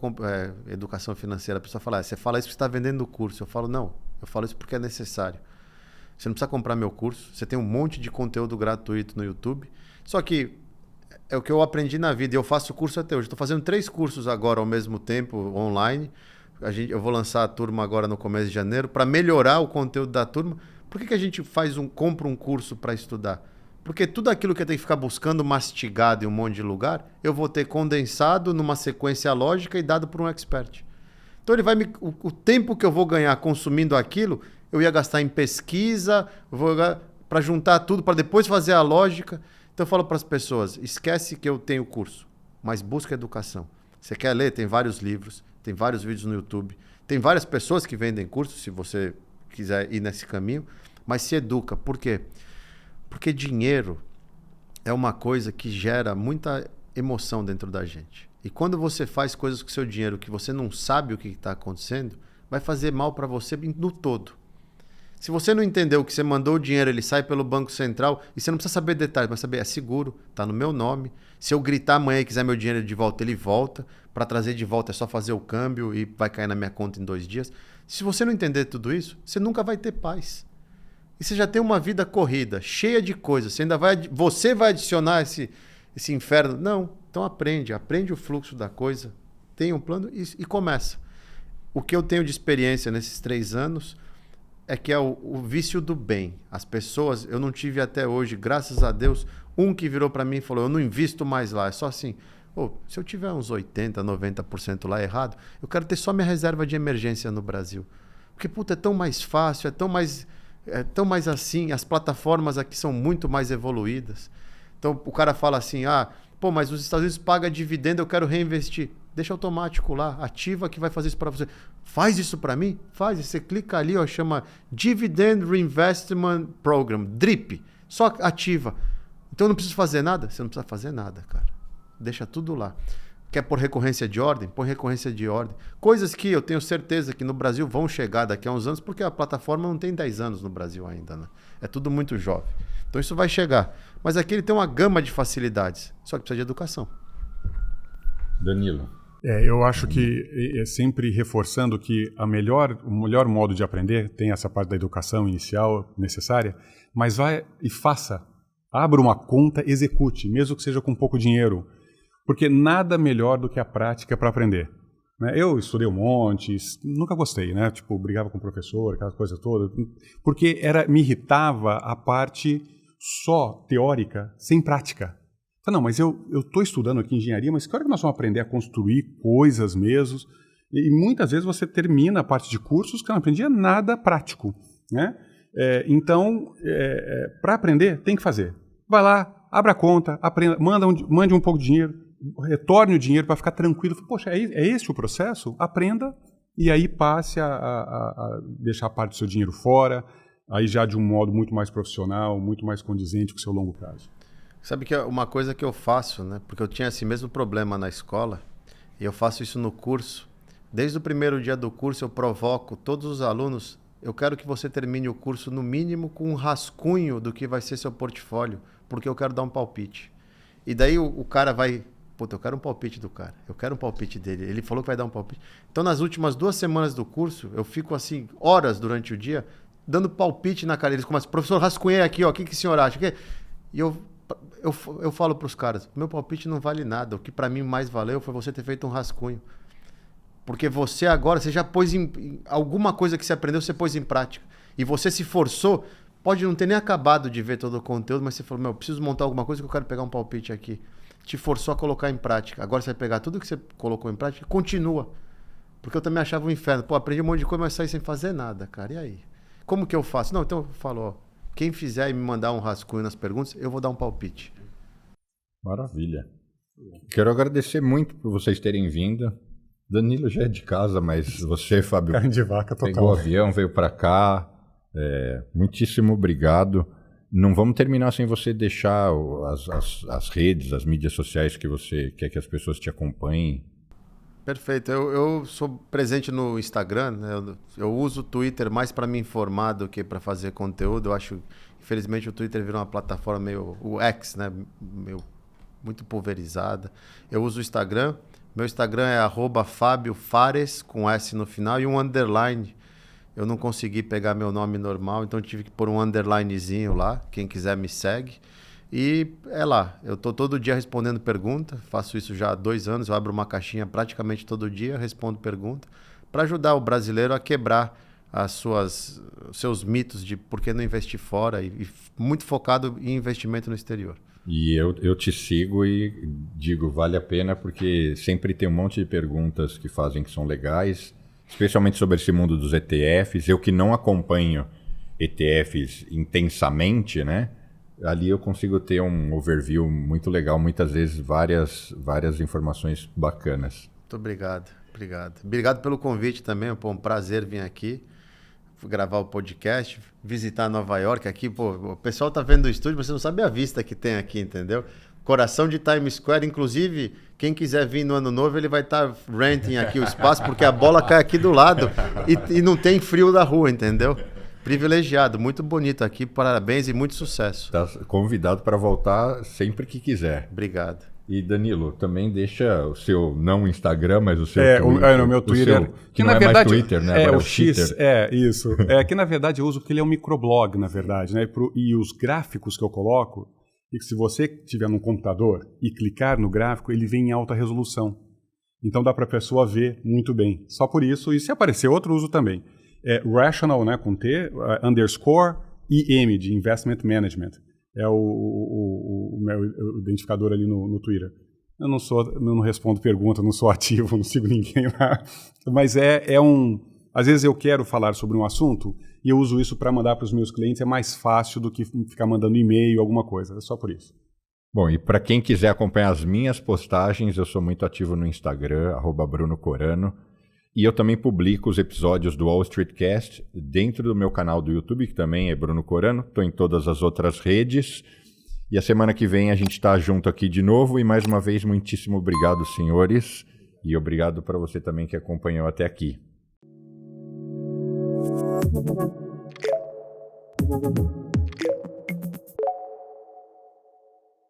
B: educação financeira, a pessoa fala, você fala isso porque você está vendendo o curso. Eu falo, não, eu falo isso porque é necessário. Você não precisa comprar meu curso, você tem um monte de conteúdo gratuito no YouTube. Só que é o que eu aprendi na vida e eu faço curso até hoje. Estou fazendo 3 cursos agora ao mesmo tempo, online. Eu vou lançar a turma agora no começo de janeiro para melhorar o conteúdo da turma. Por que a gente compra um curso para estudar? Porque tudo aquilo que eu tenho que ficar buscando mastigado em um monte de lugar, eu vou ter condensado numa sequência lógica e dado por um expert. Então ele vai o tempo que eu vou ganhar consumindo aquilo, eu ia gastar em pesquisa, para juntar tudo, para depois fazer a lógica. Então eu falo para as pessoas, esquece que eu tenho curso, mas busca educação. Você quer ler? Tem vários livros, tem vários vídeos no YouTube, tem várias pessoas que vendem cursos, se você quiser ir nesse caminho, mas se educa. Por quê? Porque dinheiro é uma coisa que gera muita emoção dentro da gente. E quando você faz coisas com o seu dinheiro que você não sabe o que está acontecendo, vai fazer mal para você no todo. Se você não entendeu que você mandou o dinheiro, ele sai pelo Banco Central, e você não precisa saber detalhes, mas saber, é seguro, está no meu nome. Se eu gritar amanhã e quiser meu dinheiro de volta, ele volta. Para trazer de volta é só fazer o câmbio e vai cair na minha conta em 2 dias. Se você não entender tudo isso, você nunca vai ter paz. E você já tem uma vida corrida, cheia de coisas. Você vai adicionar esse inferno? Não. Então aprende o fluxo da coisa, tem um plano e começa. O que eu tenho de experiência nesses 3 anos é que é o vício do bem. As pessoas, eu não tive até hoje, graças a Deus, um que virou para mim e falou, eu não invisto mais lá. É só assim, se eu tiver uns 80%, 90% lá errado, eu quero ter só minha reserva de emergência no Brasil. Porque, puta, é tão mais fácil, é tão mais assim, as plataformas aqui são muito mais evoluídas. Então o cara fala assim, mas os Estados Unidos pagam dividendo, eu quero reinvestir. Deixa automático lá, ativa que vai fazer isso para você. Faz isso para mim? Faz. Você clica ali, chama Dividend Reinvestment Program, DRIP. Só ativa. Então eu não preciso fazer nada? Você não precisa fazer nada, cara. Deixa tudo lá. Quer pôr recorrência de ordem? Põe recorrência de ordem. Coisas que eu tenho certeza que no Brasil vão chegar daqui a uns anos, porque a plataforma não tem 10 anos no Brasil ainda, né? É tudo muito jovem. Então isso vai chegar. Mas aqui ele tem uma gama de facilidades, só que precisa de educação.
A: Danilo.
C: Eu acho que é sempre reforçando que o melhor modo de aprender tem essa parte da educação inicial necessária, mas vai e faça. Abra uma conta, execute, mesmo que seja com pouco dinheiro. Porque nada melhor do que a prática para aprender. Eu estudei um monte, nunca gostei, né? Tipo, brigava com o professor, aquela coisa toda, porque me irritava a parte só teórica, sem prática. Não, mas eu estou estudando aqui engenharia, mas que hora que nós vamos aprender a construir coisas mesmo? E muitas vezes você termina a parte de cursos que não aprendia nada prático, né? Então, para aprender, tem que fazer. Vai lá, abra a conta, aprenda, mande um pouco de dinheiro, retorne o dinheiro para ficar tranquilo. Poxa, é esse o processo? Aprenda e aí passe a deixar a parte do seu dinheiro fora, aí já de um modo muito mais profissional, muito mais condizente com o seu longo prazo.
B: Sabe que é uma coisa que eu faço, né? Porque eu tinha esse mesmo problema na escola e eu faço isso no curso. Desde o primeiro dia do curso eu provoco todos os alunos. Eu quero que você termine o curso no mínimo com um rascunho do que vai ser seu portfólio, porque eu quero dar um palpite. E daí o cara vai... Puta, eu quero um palpite do cara. Eu quero um palpite dele. Ele falou que vai dar um palpite. Então, nas últimas 2 semanas do curso, eu fico assim, horas durante o dia, dando palpite na cara. Eles começam, professor, rascunhei aqui, o que o senhor acha? E eu falo para os caras, meu palpite não vale nada. O que para mim mais valeu foi você ter feito um rascunho. Porque você agora, você já pôs alguma coisa que você aprendeu, você pôs em prática. E você se forçou, pode não ter nem acabado de ver todo o conteúdo, mas você falou, eu preciso montar alguma coisa que eu quero pegar um palpite aqui. Te forçou a colocar em prática. Agora você vai pegar tudo que você colocou em prática e continua. Porque eu também achava um inferno. Aprendi um monte de coisa, mas saí sem fazer nada, cara. E aí? como que eu faço? Não, então eu falo, ó, quem fizer e me mandar um rascunho nas perguntas, eu vou dar um palpite.
A: Maravilha. Quero agradecer muito por vocês terem vindo. Danilo já é de casa, mas você, Fábio,
C: Carne de vaca total.
A: pegou o avião, veio para cá. Muitíssimo obrigado. Não vamos terminar sem você deixar as redes, as mídias sociais que você quer que as pessoas te acompanhem.
B: Perfeito. Eu sou presente no Instagram, né? Eu uso o Twitter mais para me informar do que para fazer conteúdo. Eu acho, infelizmente, o Twitter virou uma plataforma meio... O X, né? Meio, muito pulverizada. Eu uso o Instagram. Meu Instagram é @FábioFares, com S no final, e um underline. Eu não consegui pegar meu nome normal, então tive que pôr um underlinezinho lá. Quem quiser me segue. E é lá. Eu estou todo dia respondendo pergunta. Faço isso já há 2 anos. Eu abro uma caixinha praticamente todo dia, respondo pergunta, para ajudar o brasileiro a quebrar os seus mitos de por que não investir fora e muito focado em investimento no exterior.
A: E eu te sigo e digo, vale a pena, porque sempre tem um monte de perguntas que fazem que são legais, especialmente sobre esse mundo dos ETFs. Eu que não acompanho ETFs intensamente, né? Ali eu consigo ter um overview muito legal, muitas vezes várias informações bacanas.
B: Muito obrigado, obrigado. Obrigado pelo convite também, pô, um prazer vir aqui, gravar o podcast, visitar Nova York aqui, pô, o pessoal tá vendo o estúdio, mas você não sabe a vista que tem aqui, entendeu? Coração de Times Square, inclusive, quem quiser vir no ano novo, ele vai estar renting aqui o espaço, porque a bola cai aqui do lado e não tem frio da rua, entendeu? Privilegiado, muito bonito aqui, parabéns e muito sucesso.
A: Tá convidado para voltar sempre que quiser.
B: Obrigado.
A: E Danilo, também deixa o seu, não Instagram, mas o seu Twitter.
C: No meu Twitter.
A: Seu, que não na verdade, mais Twitter, né?
C: É,
A: agora
C: o X,
A: Twitter.
C: Isso. Que na verdade eu uso porque ele é um microblog, na verdade, né? E os gráficos que eu coloco, e que se você tiver num computador e clicar no gráfico, ele vem em alta resolução. Então dá para a pessoa ver muito bem. Só por isso, e se aparecer outro, uso também. É Rational, né, com T, _ IM, de Investment Management. É o meu identificador ali no Twitter. Eu não respondo pergunta, não sou ativo, não sigo ninguém lá. Mas às vezes eu quero falar sobre um assunto e eu uso isso para mandar para os meus clientes. É mais fácil do que ficar mandando e-mail, alguma coisa. É só por isso.
A: Bom, e para quem quiser acompanhar as minhas postagens, eu sou muito ativo no Instagram, @BrunoCorano. E eu também publico os episódios do Wall Street Cast dentro do meu canal do YouTube, que também é Bruno Corano. Estou em todas as outras redes. E a semana que vem a gente está junto aqui de novo. E mais uma vez, muitíssimo obrigado, senhores. E obrigado para você também que acompanhou até aqui.